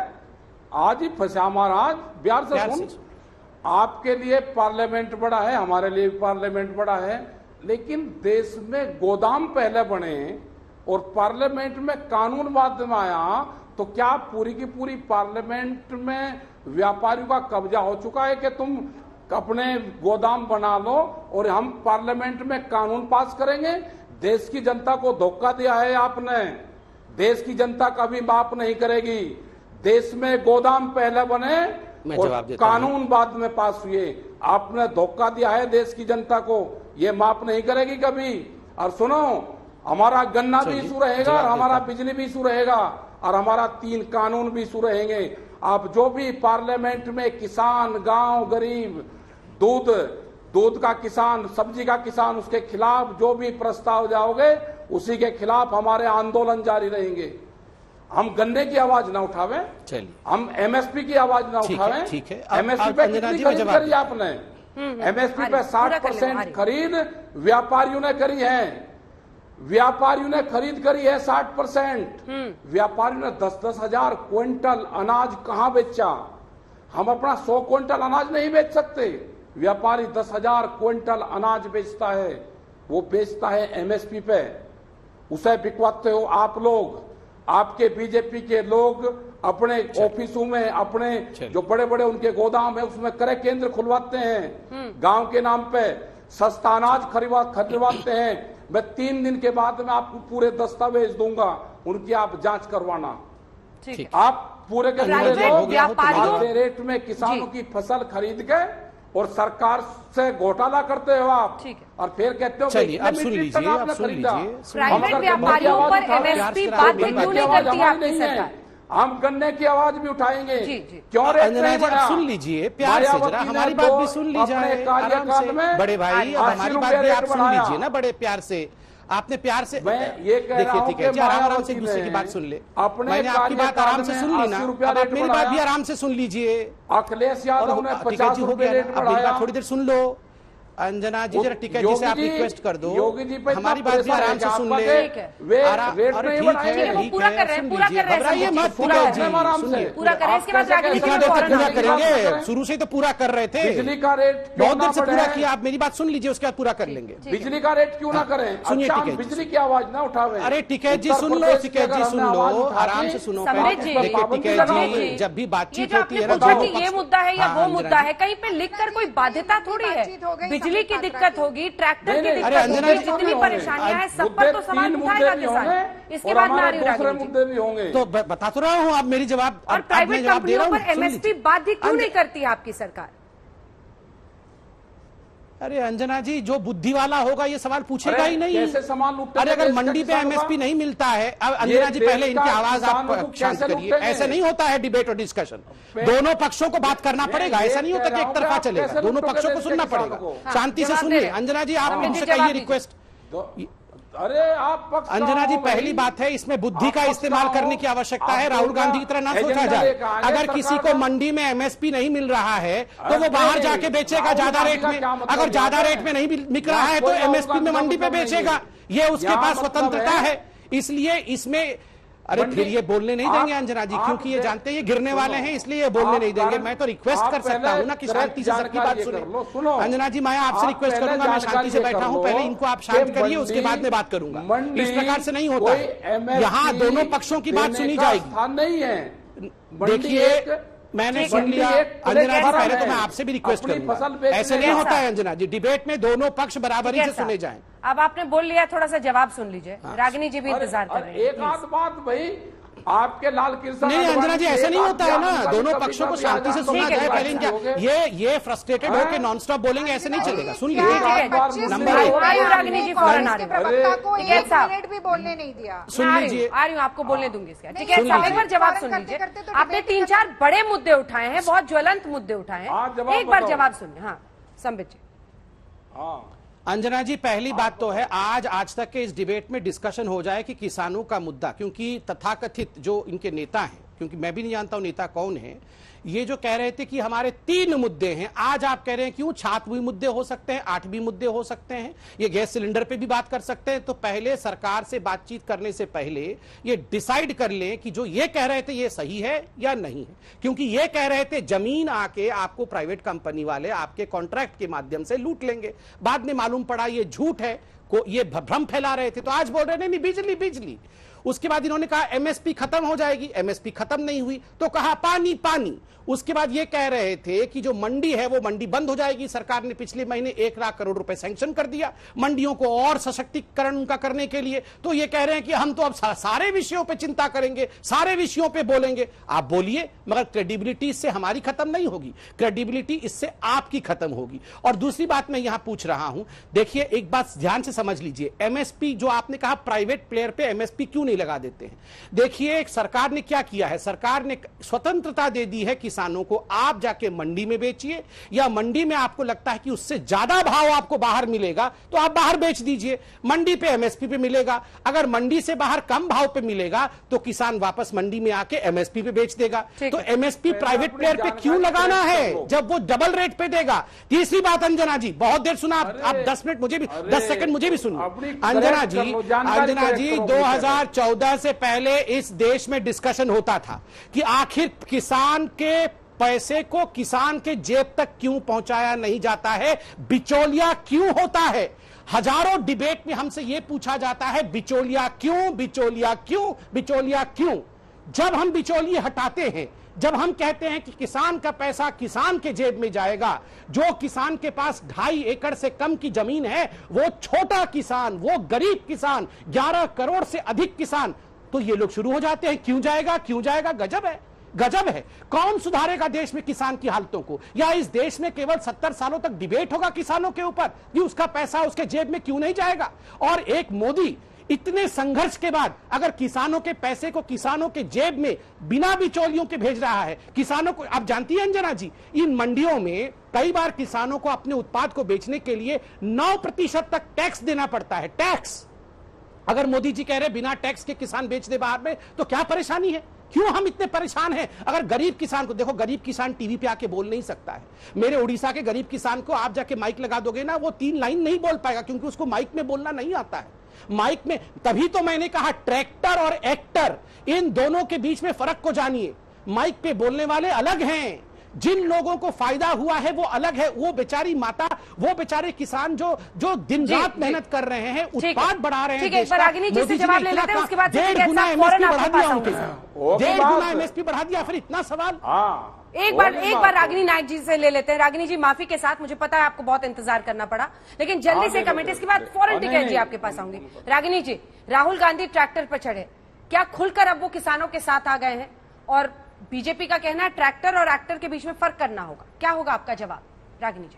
S2: आज ही फंसा महाराज, प्यार से सुन। आपके लिए पार्लियामेंट बड़ा है, हमारे लिए पार्लियामेंट बड़ा है, लेकिन देश में गोदाम पहले बने और पार्लियामेंट में कानून बाद में आया, तो क्या पूरी की पूरी पार्लियामेंट में व्यापारियों का कब्जा हो चुका है कि तुम अपने गोदाम बना लो और हम पार्लियामेंट में कानून पास करेंगे? देश की जनता को धोखा दिया है आपने। देश की जनता कभी माफ नहीं करेगी। देश में गोदाम पहले बने और कानून बाद में पास हुए। आपने धोखा दिया है देश की जनता को, ये माफ नहीं करेगी कभी। और सुनो, हमारा गन्ना भी इशू रहेगा और हमारा बिजली भी इशू रहेगा और हमारा 3 कानून भी इशू रहेंगे। आप जो भी पार्लियामेंट में किसान, गांव गरीब, दूध का किसान, सब्जी का किसान, उसके खिलाफ जो भी प्रस्ताव जाओगे उसी के खिलाफ हमारे आंदोलन जारी रहेंगे। हम गन्ने की आवाज ना उठावें, चलिए हम एमएसपी की आवाज ना उठावें।
S6: ठीक है।
S2: एमएसपी पे कितनी खरीद करी आपने? एमएसपी पे 60% खरीद व्यापारियों ने करी है। व्यापारियों ने खरीद करी है 60%। व्यापारियों ने 10-10 हजार क्विंटल अनाज कहां बेचा? हम अपना 100 क्विंटल अनाज नहीं बेच सकते। व्यापारी 10,000 क्विंटल अनाज बेचता है, वो बेचता है एमएसपी पे। उसे बिकवाते हो आप लोग। आपके बीजेपी के लोग अपने ऑफिसों में, अपने जो बड़े बड़े उनके गोदाम है उसमें क्रय केंद्र खुलवाते हैं। गांव के नाम पे सस्ता अनाज खरीदवाते हैं। मैं 3 दिन के बाद में आपको पूरे दस्तावेज दूंगा, उनकी आप जांच करवाना। आप पूरे के पूरे रेट में किसानों की फसल खरीद के और सरकार से घोटाला करते हो आप, और फिर कहते हो
S6: चलिए अब सुन लीजिए।
S1: प्राइवेट व्यापारियों पर एमएसपी बात क्यों नहीं करती आपकी सरकार?
S2: हम गन्ने की आवाज भी उठाएंगे। क्यों
S6: सुन लीजिए प्यार से, जरा हमारी बात भी सुन लीजिए आराम से। बड़े भाई, अब हमारी बात भी आप सुन लीजिए ना बड़े प्यार से। आपने प्यार से,
S2: ये देखिए
S6: ठीक है, आराम से दूसरे की बात सुन ले। मैंने आपकी बात आराम से सुन ली ना, अब आप मेरी बात भी आराम से सुन लीजिए।
S2: अखिलेश यादव ने 50 रुपए रेट बढ़ाया।
S6: थोड़ी देर सुन लो अंजना जी, जरा टिकैत जी से आप रिक्वेस्ट कर दो,
S2: योगी जी पे
S6: हमारी बात भी आराम से सुन ले।
S2: रेट नहीं बढ़ाएंगे,
S1: पूरा कर रहे हैं, पूरा कर रहे हैं,
S6: मत टिकैत जी,
S1: पूरा करें। इसके बाद
S6: कितना देर तक पूरा करेंगे? शुरू से तो पूरा कर रहे थे,
S2: बिजली का रेट
S6: बहुत देर से पूरा किया। आप मेरी बात सुन लीजिए, उसके बाद पूरा कर लेंगे।
S2: बिजली का रेट क्यों ना करें?
S6: सुनिए
S2: अच्छा,
S6: टिकैत
S2: बिजली की आवाज ना उठावे।
S6: अरे टिकैत जी सुन लो, टिकैत जी सुन लो, आराम से सुनो। टिकैत जी, जब भी बातचीत होती है
S1: ना, ये मुद्दा है या वो मुद्दा है, कहीं पे लिखकर कोई बाध्यता थोड़ी है। बिजली की दिक्कत होगी, ट्रैक्टर की दिक्कत होगी, जितनी परेशानियां हैं सब पर तो सवाल उठाएगा किसान। इसके बाद नारी
S2: मुद्दे भी होंगे।
S6: तो बता तो रहा हूँ, आप मेरी जवाब।
S1: और प्राइवेट कंपनियों पर एमएसपी बाध्य क्यों नहीं करती आपकी सरकार?
S6: अरे अंजना जी, जो बुद्धि वाला होगा ये सवाल पूछेगा ही नहीं।
S2: कैसे सामान लूटते?
S6: अरे अगर मंडी पे एमएसपी नहीं मिलता है, अब अंजना जी पहले इनकी आवाज आप शांत करिए। ऐसे नहीं होता है डिबेट और डिस्कशन, दोनों पक्षों को बात करना पड़ेगा। ऐसा नहीं होता कि एक तरफा चलेगा, दोनों पक्षों को सुनना पड़ेगा। शांति से सुनिए। अंजना जी, आप मुझसे कहिए रिक्वेस्ट।
S2: अरे आप
S6: अंजना जी, पहली बात है, इसमें बुद्धि का इस्तेमाल करने की आवश्यकता है। राहुल गांधी की तरह ना सोचा जाए। अगर किसी को मंडी में एमएसपी नहीं मिल रहा है तो वो बाहर जाके बेचेगा ज्यादा रेट में। अगर ज्यादा रेट में नहीं बिक रहा है तो एमएसपी में मंडी पे बेचेगा। ये उसके पास स्वतंत्रता है। इसलिए इसमें, अरे फिर ये बोलने नहीं देंगे अंजना जी, क्योंकि ये जानते हैं ये गिरने वाले हैं, इसलिए ये बोलने नहीं देंगे। मैं तो रिक्वेस्ट कर सकता हूँ ना कि शांति से सबकी बात सुनो। अंजना जी, मैं आपसे रिक्वेस्ट करूंगा, मैं शांति से बैठा हूँ, पहले इनको आप शांत करिए, उसके बाद में बात करूंगा। इस प्रकार से नहीं होता है, यहाँ दोनों पक्षों की बात सुनी जाएगी।
S2: नहीं है,
S6: देखिए मैंने सुन लिया। अंजना जी, पहले तो मैं आपसे भी रिक्वेस्ट करूंगा, ऐसे नहीं होता है अंजना जी, डिबेट में दोनों पक्ष बराबरी से सुने जाएं।
S1: अब आपने बोल लिया, थोड़ा सा जवाब सुन लीजिए। रागिनी जी भी इंतजार कर रही है।
S7: एक आध बात भाई, आपके लाल कृष्ण
S6: नहीं अंजना जी, ऐसा नहीं होता है ना, दोनों पक्षों को शांति से सुना जाए। पहले क्या ये फ्रस्ट्रेटेड होकर नॉन स्टॉप बोलेंगे, ऐसे नहीं चलेगा। सुन लीजिए, नंबर एक,
S1: रागिनी जी फौरन आ रही है।
S8: मिनट भी बोलने नहीं दिया।
S6: सुन लीजिए,
S1: आ रही हूँ, आपको बोलने दूंगी इसका। ठीक है साहब, एक बार जवाब सुन लीजिए। आपने 3-4 बड़े मुद्दे उठाए हैं, बहुत ज्वलंत मुद्दे उठाए हैं, एक बार जवाब सुनिए। हाँ संबित जी।
S6: अंजना जी, पहली बात तो है आज तक के इस डिबेट में डिस्कशन हो जाए कि किसानों का मुद्दा, क्योंकि तथाकथित जो इनके नेता हैं, क्योंकि मैं भी नहीं जानता हूं नेता कौन है, ये जो कह रहे थे कि हमारे 3 मुद्दे हैं, आज आप कह रहे हैं क्यों 7 भी मुद्दे हो सकते हैं, 8 भी मुद्दे हो सकते हैं, ये गैस सिलेंडर पे भी बात कर सकते हैं। तो पहले सरकार से बातचीत करने से पहले ये डिसाइड कर लें कि जो ये कह रहे थे ये सही है या नहीं है। क्योंकि ये कह रहे थे जमीन आके आपको प्राइवेट कंपनी वाले आपके कॉन्ट्रैक्ट के माध्यम से लूट लेंगे, बाद में मालूम पड़ा ये झूठ है, ये भ्रम फैला रहे थे। तो आज बोल रहे नहीं बिजली बिजली। उसके बाद इन्होंने कहा एमएसपी खत्म हो जाएगी, एमएसपी खत्म नहीं हुई, तो कहा पानी पानी। उसके बाद ये कह रहे थे कि जो मंडी है वो मंडी बंद हो जाएगी। सरकार ने पिछले महीने 1 लाख करोड़ रुपए सैंक्शन कर दिया मंडियों को और सशक्तिकरण उनका करने के लिए। तो ये कह रहे हैं कि हम तो अब सारे विषयों पे चिंता करेंगे, सारे विषयों पे बोलेंगे। आप बोलिए, मगर क्रेडिबिलिटी इससे हमारी खत्म नहीं होगी, क्रेडिबिलिटी इससे आपकी खत्म होगी। और दूसरी बात मैं यहां पूछ रहा हूं, देखिए एक बात ध्यान से समझ लीजिए, एमएसपी जो आपने कहा प्राइवेट प्लेयर पे एमएसपी क्यों नहीं लगा देते हैं। देखिए सरकार ने क्या किया है, सरकार ने स्वतंत्रता दे दी है किसानों को, आप जाके मंडी में बेचिए, या मंडी में आपको लगता है कि उससे ज्यादा भाव आपको बाहर मिलेगा तो आप बाहर बेच दीजिए, मंडी पे एमएसपी पे मिलेगा। अगर मंडी से बाहर कम भाव पे मिलेगा तो किसान वापस मंडी में आके एमएसपी पे बेच देगा। तो एमएसपी प्राइवेट प्लेयर पे क्यों लगाना है जब वो डबल रेट पे देगा। तीसरी बात अंजना जी, बहुत देर सुना आप 10 मिनट मुझे भी 10 सेकंड मुझे भी सुनिए। अंजना जी 2014 से पहले इस देश में डिस्कशन होता था कि आखिर किसान के पैसे को किसान के जेब तक क्यों पहुंचाया नहीं जाता है, बिचौलिया क्यों होता है। हजारों डिबेट में हमसे यह पूछा जाता है बिचौलिया क्यों, बिचौलिया क्यों, बिचौलिया क्यों। जब हम बिचौलिए हटाते हैं, जब हम कहते हैं कि किसान का पैसा किसान के जेब में जाएगा, जो किसान के पास 2.5 एकड़ से कम की जमीन है, वो छोटा किसान, वो गरीब किसान, 11 करोड़ से अधिक किसान, तो ये लोग शुरू हो जाते हैं क्यों जाएगा, क्यों जाएगा। गजब है, गजब है। कौन सुधारेगा देश में किसान की हालतों को, या इस देश में केवल 70 सालों तक डिबेट होगा किसानों के ऊपर कि उसका पैसा उसके जेब में क्यों नहीं जाएगा। और एक मोदी इतने संघर्ष के बाद अगर किसानों के पैसे को किसानों के जेब में बिना बिचौलियों के भेज रहा है, किसानों को, आप जानती हैं अंजना जी, इन मंडियों में कई बार किसानों को अपने उत्पाद को बेचने के लिए 9% तक टैक्स देना पड़ता है। टैक्स, अगर मोदी जी कह रहे बिना टैक्स के किसान बेच दे बाहर में, तो क्या परेशानी है, क्यों हम इतने परेशान हैं। अगर गरीब किसान को देखो, गरीब किसान टीवी पे आके बोल नहीं सकता है। मेरे उड़ीसा के गरीब किसान को आप जाके माइक लगा दोगे ना, वो 3 लाइन नहीं बोल पाएगा, क्योंकि उसको माइक में बोलना नहीं आता है। माइक में, तभी तो मैंने कहा ट्रैक्टर और एक्टर, इन दोनों के बीच में फर्क को जानिए। माइक पे बोलने वाले अलग हैं, जिन लोगों को फायदा हुआ है वो अलग है। वो बेचारी माता, वो बेचारे किसान जो दिन रात मेहनत कर रहे हैं, उत्पाद बढ़ा रहे हैं।
S1: रागिनी जी से जवाब ले लेते हैं, उसके बाद
S6: 1.5 गुना एमएसपी बढ़ा दिया उनके, 1.5 गुना एमएसपी बढ़ा दिया। फिर इतना सवाल,
S1: एक बार रागिनी नायक जी से ले लेते हैं। रागिनी जी माफी के साथ, मुझे पता है आपको बहुत इंतजार करना पड़ा, लेकिन जल्दी से कमेंट, इसके बाद फौरन टिकैत जी आपके पास आऊंगी। रागिनी जी, राहुल गांधी ट्रैक्टर पर चढ़े, क्या खुलकर अब वो किसानों के साथ आ गए हैं, और बीजेपी का कहना है ट्रैक्टर और एक्टर के बीच में फर्क करना होगा, क्या होगा आपका जवाब रागिनी जी?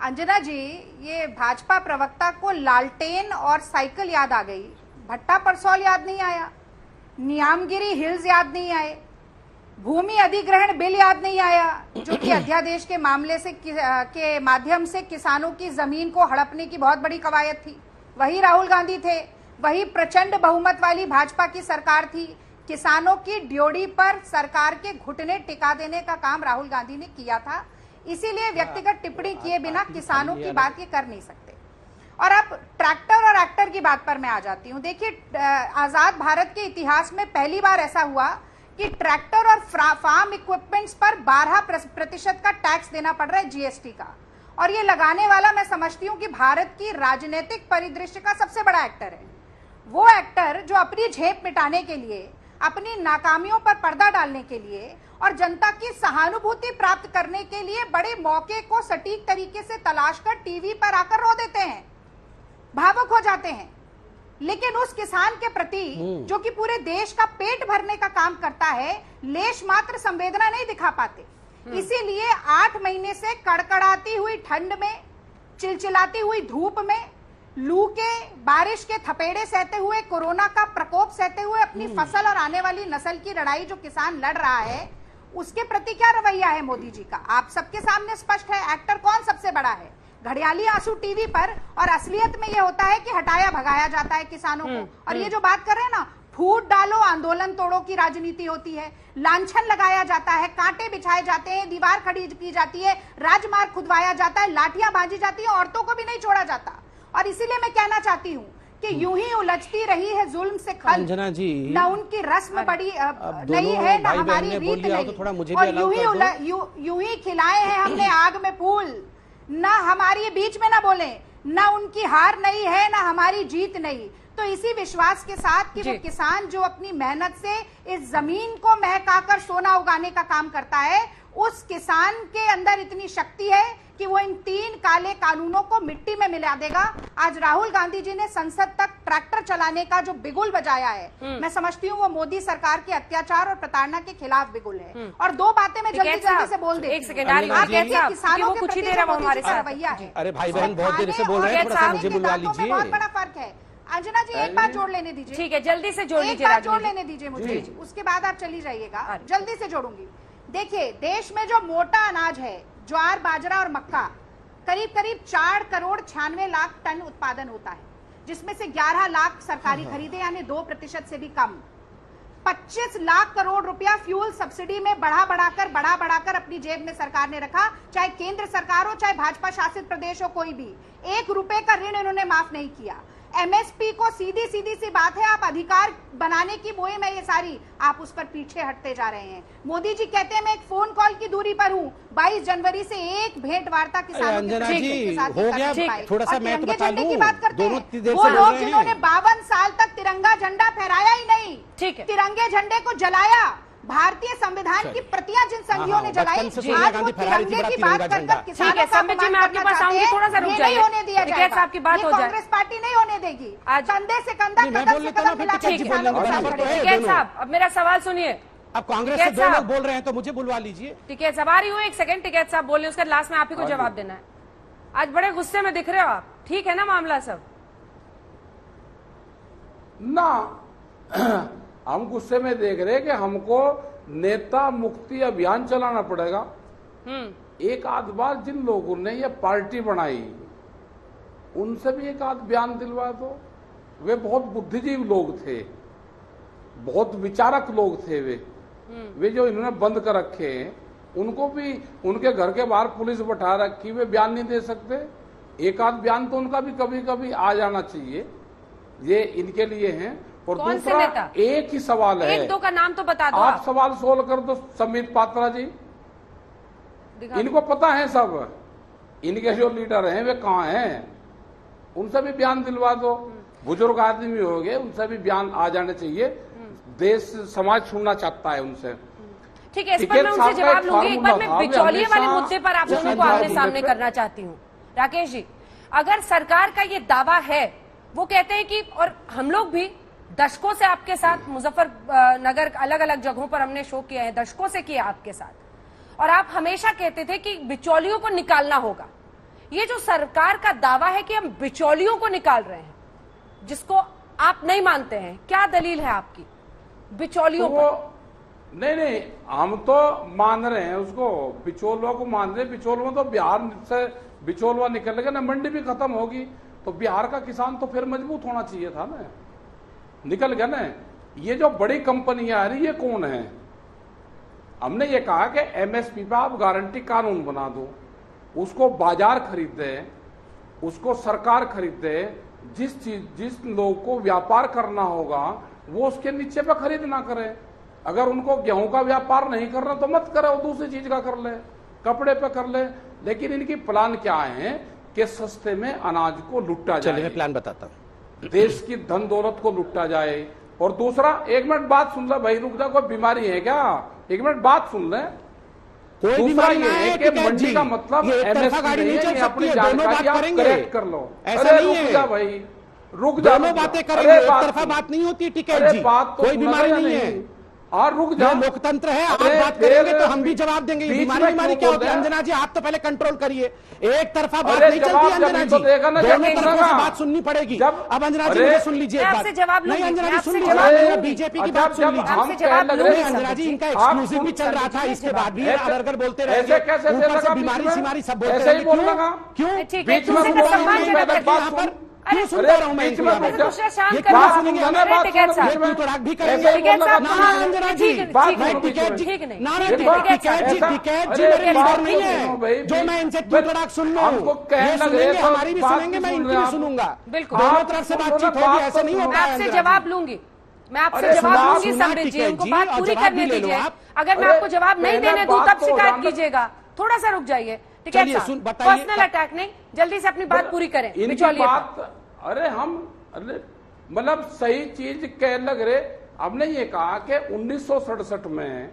S8: अंजना जी, ये भाजपा प्रवक्ता को लालटेन और साइकिल याद आ गई, भट्टा परसौल याद नहीं आया, नियामगिरी हिल्स याद नहीं आए, भूमि अधिग्रहण बिल याद नहीं आया, जो कि अध्यादेश के मामले से के माध्यम से किसानों की जमीन को हड़पने की बहुत बड़ी कवायद थी। वही राहुल गांधी थे, वही प्रचंड बहुमत वाली भाजपा की सरकार थी। किसानों की ड्योढ़ी पर सरकार के घुटने टिका देने का काम राहुल गांधी ने किया था, इसीलिए व्यक्तिगत टिप्पणी किए बिना किसानों की बात ये कर नहीं सकते। और अब ट्रैक्टर और एक्टर की बात पर मैं आ जाती हूँ। देखिए, आजाद भारत के इतिहास में पहली बार ऐसा हुआ कि ट्रैक्टर और फार्म इक्विपमेंट्स पर 12% का टैक्स देना पड़ रहा है, जीएसटी का। और ये लगाने वाला, मैं समझती हूँ कि भारत की राजनीतिक परिदृश्य का सबसे बड़ा एक्टर है। वो एक्टर जो अपनी झेप मिटाने के लिए अपनी नाकामियों पर पर्दा डालने के लिए और जनता की सहानुभूति प्राप्त करने के लिए बड़े मौके को सटीक तरीके से तलाशकर टीवी पर आकर रो देते हैं, भावुक हो जाते हैं। लेकिन उस किसान के प्रति जो कि पूरे देश का पेट भरने का काम करता है, लेश मात्र संवेदना नहीं दिखा पाते। इसीलिए 8 महीने से कड़कड़ाती हुई ठंड में, चिलचिलाती हुई धूप में, लू के बारिश के थपेड़े सहते हुए, कोरोना का प्रकोप सहते हुए अपनी फसल और आने वाली नस्ल की लड़ाई जो किसान लड़ रहा है, उसके प्रति क्या रवैया है मोदी जी का? आप सबके सामने स्पष्ट है। एक्टर कौन सबसे बड़ा है? घड़ियाली आंसू टीवी पर, और असलियत में ये होता है कि हटाया भगाया जाता है किसानों को। और ये जो बात कर रहे हैं ना, फूट डालो आंदोलन तोड़ो की राजनीति होती है, लांछन लगाया जाता है, कांटे बिछाए जाते हैं, दीवार खड़ी की जाती है, राजमार्ग खुदवाया जाता है, लाठियां बांधी जाती है, औरतों को भी नहीं छोड़ा जाता। और इसीलिए मैं कहना चाहती हूँ कि यूं ही उलझती रही है जुल्म से खल,
S6: अंजना जी,
S8: न उनकी रस्म बड़ी नहीं है, न हमारी रीत नहीं,
S6: तो थोड़ा मुझे
S8: और
S6: भी
S8: यूं ही खिलाए हैं हमने आग में फूल, न हमारी बीच में न बोले, न उनकी हार नहीं है, न हमारी जीत नहीं। तो इसी विश्वास के साथ कि वो किसान जो अपनी मेहनत से इस जमीन को महकाकर सोना उगाने का काम करता है, उस किसान के अंदर इतनी शक्ति है कि वो इन 3 काले कानूनों को मिट्टी में मिला देगा। आज राहुल गांधी जी ने संसद तक ट्रैक्टर चलाने का जो बिगुल बजाया है, मैं समझती हूँ वो मोदी सरकार के अत्याचार और प्रताड़ना के खिलाफ बिगुल है। और 2 बातें मैं जल्दी जल्दी से बोल देती हूँ। किसानों के प्रति रवैया है।
S6: अरे भाई बहन बहुत देर से बोल रहे हैं, थोड़ा सा मुझे बुलवा लीजिए।
S8: बहुत बड़ा फर्क है। अंजना जी एक बात जोड़ लेने दीजिए।
S1: ठीक है, जल्दी से जोड़ लीजिए।
S8: एक बात जोड़ लेने दीजिए मुझे, उसके बाद आप चली जाइएगा। जल्दी से जोड़ूंगी। देखिए, देश में जो मोटा अनाज है, ज्वार, बाजरा और मक्का, करीब करीब 4 करोड़ 96 लाख टन उत्पादन होता है, जिसमें से 11 लाख सरकारी खरीदे यानी 2% से भी कम। 25 लाख करोड़ रुपया फ्यूल सब्सिडी में बढ़ा बढ़ाकर अपनी जेब में सरकार ने रखा, चाहे केंद्र सरकार हो, चाहे भाजपा शासित प्रदेश हो, कोई भी। 1 रुपए का ऋण इन्होंने माफ नहीं किया। एमएसपी को सीधी सी बात है, आप अधिकार बनाने की मुहिम है ये सारी, आप उस पर पीछे हटते जा रहे हैं। मोदी जी कहते हैं मैं एक फोन कॉल की दूरी पर हूँ, 22 जनवरी से एक भेंट वार्ता किसानों के साथ
S6: हो गया। थोड़ा सा मैं बता दूं,
S8: की बात करते
S6: दोनों
S8: हैं वो लोग जिन्होंने 52 साल तक तिरंगा झंडा फहराया ही नहीं,
S1: ठीक है,
S8: तिरंगे झंडे को जलाया, भारतीय संविधान की प्रतियां जिन संघियों ने जलाई, आज वो तिरंगे की बात करकर किसानों का अपमान करना चाहते हैं।
S1: थोड़ा सा रुक जाइए,
S8: होने दिया जाएगा।
S1: साहब की बात हो जाए,
S8: कांग्रेस पार्टी नहीं होने देगी। कंधे से कंधा, कदम से कदम मिलाकर किसानों के साथ खड़े हैं।
S1: टिकैत साहब, अब मेरा सवाल सुनिए।
S6: अब कांग्रेस से 2 लोग बोल रहे हैं तो मुझे बुलवा लीजिए।
S1: टिकैत साहब, आ रही हूँ, एक सेकंड। टिकैत साहब बोल रहे हैं, उसका लास्ट में आप ही को जवाब देना है। आज बड़े गुस्से में दिख रहे हो आप, ठीक है ना मामला सब?
S7: ना हम गुस्से में देख रहे हैं कि हमको नेता मुक्ति अभियान चलाना पड़ेगा। एक आध बार जिन लोगों ने ये पार्टी बनाई उनसे भी एक आध बयान दिलवा दो। वे बहुत बुद्धिजीवी लोग थे, बहुत विचारक लोग थे। वे जो इन्होंने बंद कर रखे हैं, उनको भी उनके घर के बाहर पुलिस बैठा रखी, वे बयान नहीं दे सकते। एक आध बयान तो उनका भी कभी कभी आ जाना चाहिए। ये इनके लिए है। और दूसरा एक ही सवाल है,
S1: 1-2 का नाम तो बता दो।
S7: आप सवाल सोल्व कर दो। समित पात्रा जी, इनको पता है सब, इनके जो लीडर हैं वे कहाँ हैं, उनसे भी बयान दिलवा दो। बुजुर्ग आदमी हो गए, उनसे भी बयान आ जाने चाहिए। देश समाज सुनना चाहता है उनसे।
S1: ठीक है, इस पर मैं उनसे जवाब लूंगी। एक बार मैं बिचौलिए वाले मुद्दे पर आप दोनों को आमने सामने करना चाहती हूँ। राकेश जी, अगर सरकार का ये दावा है, वो कहते हैं कि, और हम लोग भी दशकों से आपके साथ मुजफ्फरनगर अलग अलग जगहों पर हमने शो किया है, दशकों से किया आपके साथ, और आप हमेशा कहते थे कि बिचौलियों को निकालना होगा। ये जो सरकार का दावा है कि हम बिचौलियों को निकाल रहे हैं, जिसको आप नहीं मानते हैं, क्या दलील है आपकी बिचौलियों पर?
S7: नहीं, हम तो मान रहे हैं उसको, बिचौलियों को मान रहे हैं। बिचौलियों तो बिहार से बिचौलवा निकल गया ना, मंडी भी खत्म होगी तो बिहार का किसान तो फिर मजबूत होना चाहिए था ना, निकल गया ना। ये जो बड़ी कंपनियां आ रही, ये कौन है? हमने ये कहा कि एमएसपी पे आप गारंटी कानून बना दो, उसको बाजार खरीदे, उसको सरकार खरीदे। जिस लोग को व्यापार करना होगा वो उसके नीचे पे खरीद ना करे। अगर उनको गेहूं का व्यापार नहीं करना तो मत करे, वो दूसरी चीज का कर ले, कपड़े पे कर ले। लेकिन इनकी प्लान क्या है कि सस्ते में अनाज को लुटा जाए।
S6: चलिए मैं प्लान बताता हूँ।
S7: देश की धन दौलत को लुटा जाए, और दूसरा, एक मिनट बात सुन ले भाई, रुक जा, कोई बीमारी है क्या? एक मिनट बात सुन ले।
S6: कोई
S7: दूसरा
S6: बीमारी
S7: ये
S6: ना
S7: है
S6: है
S7: कि
S6: टिकैत
S7: मंडी
S6: जी,
S7: का मतलब
S6: ये एक तरफा
S7: MSP
S6: गाड़ी नहीं चल
S7: है,
S6: सकती
S7: अपनी
S6: है, दोनों
S7: जानकारी
S6: बात
S7: आप
S6: करेंगे।
S7: करेक्ट कर लो।
S6: ऐसा
S7: अरे
S6: नहीं
S7: रुक
S6: है।
S7: जा भाई, रुक जा,
S6: दोनों
S7: रुक जा।
S6: बातें
S7: अरे
S6: करेंगे, एक
S7: बात
S6: तरफा
S7: सुन।
S6: बात नहीं होती टिकैत
S7: अरे
S6: जी,
S7: बात तो
S6: कोई
S7: सुना
S6: बीमारी
S7: या
S6: नहीं है।
S7: और रुक जा,
S6: ये लोकतंत्र है, आप
S7: अरे
S6: बात
S7: फिर
S6: करेंगे तो हम भी जवाब देंगे। ये
S7: बीच
S6: बीमारी
S7: में
S6: बीमारी
S7: क्यों
S6: क्या
S7: बोल
S6: होती है?
S7: रहे हैं?
S6: अंजना जी, आप तो पहले कंट्रोल करिए। एक तरफा बात
S7: अरे
S6: नहीं चलती
S7: जवाब
S6: है अंजना
S7: जब
S6: जी,
S7: तो देगा ना,
S6: दोनों
S7: जब
S6: तरफों
S7: देगा।
S6: से बात सुननी पड़ेगी।
S7: जब-
S6: अब अंजना जी
S7: अरे-
S6: मुझे सुन लीजिए एक
S8: मैं
S6: बात।
S8: आपसे जवाब
S6: नहीं
S8: लूंगी,
S6: अंजना
S8: मैं
S6: जी
S8: आपसे
S6: सुन
S8: जवाब
S6: लीजिए,
S8: लूंगी।
S6: बीजेपी की
S7: अच्छा,
S6: बात सुन
S7: जब
S6: लीजिए।
S7: हम
S8: जवाब
S7: कहने लग
S8: लूंगी,
S7: रहे
S6: नहीं
S7: हैं,
S6: अंजना जी, इनका
S7: आप
S6: एक्सक्लूसिव
S7: सुन-
S6: भी चल रहा था, इसके बाद भी
S7: ऐसे-
S6: अगर बोलते
S7: ऐसे
S6: रहेंगे,
S7: कैसे दे
S6: ऊपर
S7: लगा
S6: से
S7: बीच
S6: बीमारी
S7: में?
S6: सीमारी सब बोलते
S7: ऐसे ही
S6: रहेंगे।
S7: बोल
S6: क्यों?
S7: लगा।
S6: क्यों?
S8: ठीक है,
S7: बीच में
S8: दूसरे का
S7: बोलना
S8: सम्मान
S7: नहीं,
S8: जनक
S7: पहले
S8: है
S7: बात
S6: यहाँ
S7: सुन।
S6: पर
S8: अरे
S6: क्यों सुनता रहा हूं मैं
S7: बीच
S6: इनको
S7: में
S6: यहाँ पर?
S7: रुक जा।
S8: दूसरा शांत
S6: ये
S8: करो।
S6: क्या
S7: बात
S6: सुनेंगे?
S7: सुन,
S6: अरे
S7: बात
S8: टिकैत
S7: सुन,
S8: साहब।
S7: बीच में।
S6: ये तू तो राग भी
S7: ऐसे
S6: करेंगे।
S7: ही
S8: टिकैत
S7: बोल
S8: साहब,
S7: लगा।
S6: ना ना अंजना जी,
S8: ठीक
S7: बात
S8: ठीक
S6: मैं
S7: सुनो बीच
S6: टिकैत
S7: में।
S6: जी,
S8: ठीक नहीं।
S6: ना ना
S8: ठीक
S6: टिकैत
S8: टिकैत
S6: जी,
S8: साहब।
S6: टिकैत जी
S7: अरे
S6: मेरी
S7: बात
S6: लीडर नहीं
S7: तो सुनो भाई,
S6: है जो मैं इनसे
S7: बीच-
S6: टू तड़ाक सुन लूं।
S7: हमको कहने
S6: ये
S7: लगे
S6: सुनेंगे,
S7: तो
S6: हमारी भी
S7: बात
S6: सुनेंगे, मैं
S7: सुन
S6: इनकी
S7: रहे
S6: भी
S7: आप।
S6: सुनूंगा।
S8: बिल्कुल।
S6: दोनों
S7: आप
S6: तरफ से
S7: सुनो ना,
S6: बातचीत
S7: बात
S6: होगी, ऐसे
S7: तो
S6: नहीं
S7: सुनो।
S6: होता
S8: मैं
S6: है
S8: आपसे
S6: अंजना जी।
S8: जवाब लूंगी, मैं आपसे
S7: अरे
S8: जवाब
S7: सुना-
S8: लूंगी
S6: सुना
S8: समृद्ध जी,
S6: टिकैत
S8: उनको
S6: जी,
S8: बात
S6: और
S8: पूरी
S6: जवाब
S8: करने
S6: भी ले लो
S8: दीजिए।
S6: आप।
S8: अगर मैं
S7: अरे
S8: आपको जवाब नहीं
S7: पहले
S8: देने दूं
S7: बात
S8: तब
S7: तो
S8: शिकायत
S7: जान-
S8: कीजिएगा। थोड़ा सा रुक जाइए। टिकैत
S6: चलिए, सुन,
S8: साहब,
S6: बताइए।
S8: पर्सनल अटैक नहीं, जल्दी से अपनी बात पूरी करें।
S7: इनकी
S8: बिचौलिए पर।
S7: बात, अरे हम, अरे मतलब सही चीज कह लग रहे। हमने ये कहा कि 1967 में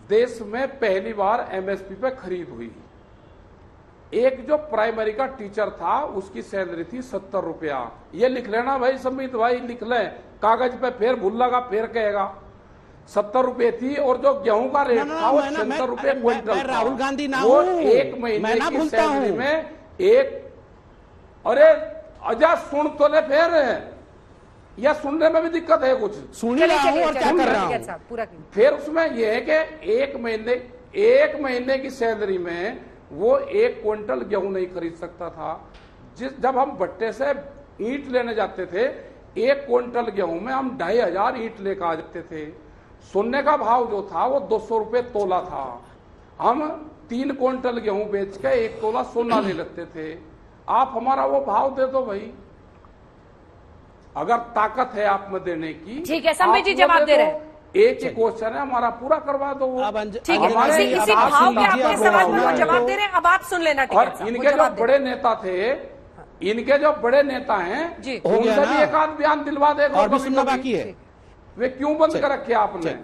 S7: देश में पहली बार MSP पे खरीद हुई। एक जो प्राइमरी का टीचर था उसकी सैलरी थी 70 रुपया। ये लिख लेना भाई, संबित भाई लिख ले कागज पे, फिर भूल लगा फिर कहेगा। 70 रुपए थी, और जो गेहूं का रेट था वो 70 रुपए क्विंटल था।
S6: राहुल गांधी ना
S7: वो
S6: हूं,
S7: एक
S6: मैं
S7: महीने
S6: ना
S7: की
S6: भूलता
S7: सैलरी
S6: हूं।
S7: में एक, अरे अजा सुन तो ले, फिर या सुनने में भी दिक्कत है कुछ।
S6: सुन ही
S8: चलिए
S6: रहा हूं
S8: चलिए
S6: और क्या कर रहा
S8: टिकैत
S6: हूं।
S8: साहब, पूरा कीजिए।
S7: फिर उसमें यह है कि एक महीने की सैलरी में वो 1 क्विंटल गेहूं नहीं खरीद सकता था। जब हम भट्टे से ईंट लेने जाते थे, 1 क्विंटल गेहूं में हम 2500 ईंट लेकर आ जाते थे। सोने का भाव जो था वो 200 रुपए तोला था। हम 3 क्विंटल गेहूं बेच के 1 तोला सोना ले लेते थे। आप हमारा वो भाव दे दो भाई, अगर ताकत है आप में देने की।
S8: ठीक है, संबित जी
S7: आप
S8: जवाब
S7: वो
S8: दे रहे
S7: दो।
S8: हैं।
S7: एक ही क्वेश्चन है हमारा, पूरा करवा दो वो।
S6: अब
S8: ठीक है,
S6: अंजना जी,
S8: इसी
S6: अब आप
S8: भाव
S6: सुन
S8: पे
S6: लीजिए,
S8: आपके
S6: अब
S8: सवाल पर वो
S6: राहुल
S8: जवाब
S6: को-
S8: दे रहे हैं। अब आप सुन लेना
S7: और
S8: टिकैत साहब, वो
S7: इनके जो
S8: जवाब दे
S7: बड़े नेता थे, इनके जो बड़े नेता हैं,
S8: जी।
S6: हो गया
S7: उनसे भी
S6: ना?
S7: एक आध बयान दिलवा देगा।
S6: और भी
S7: कभी
S6: सुनना
S7: कभी।
S6: बाकी है।
S7: वे क्यों बंद कर रखे आपने?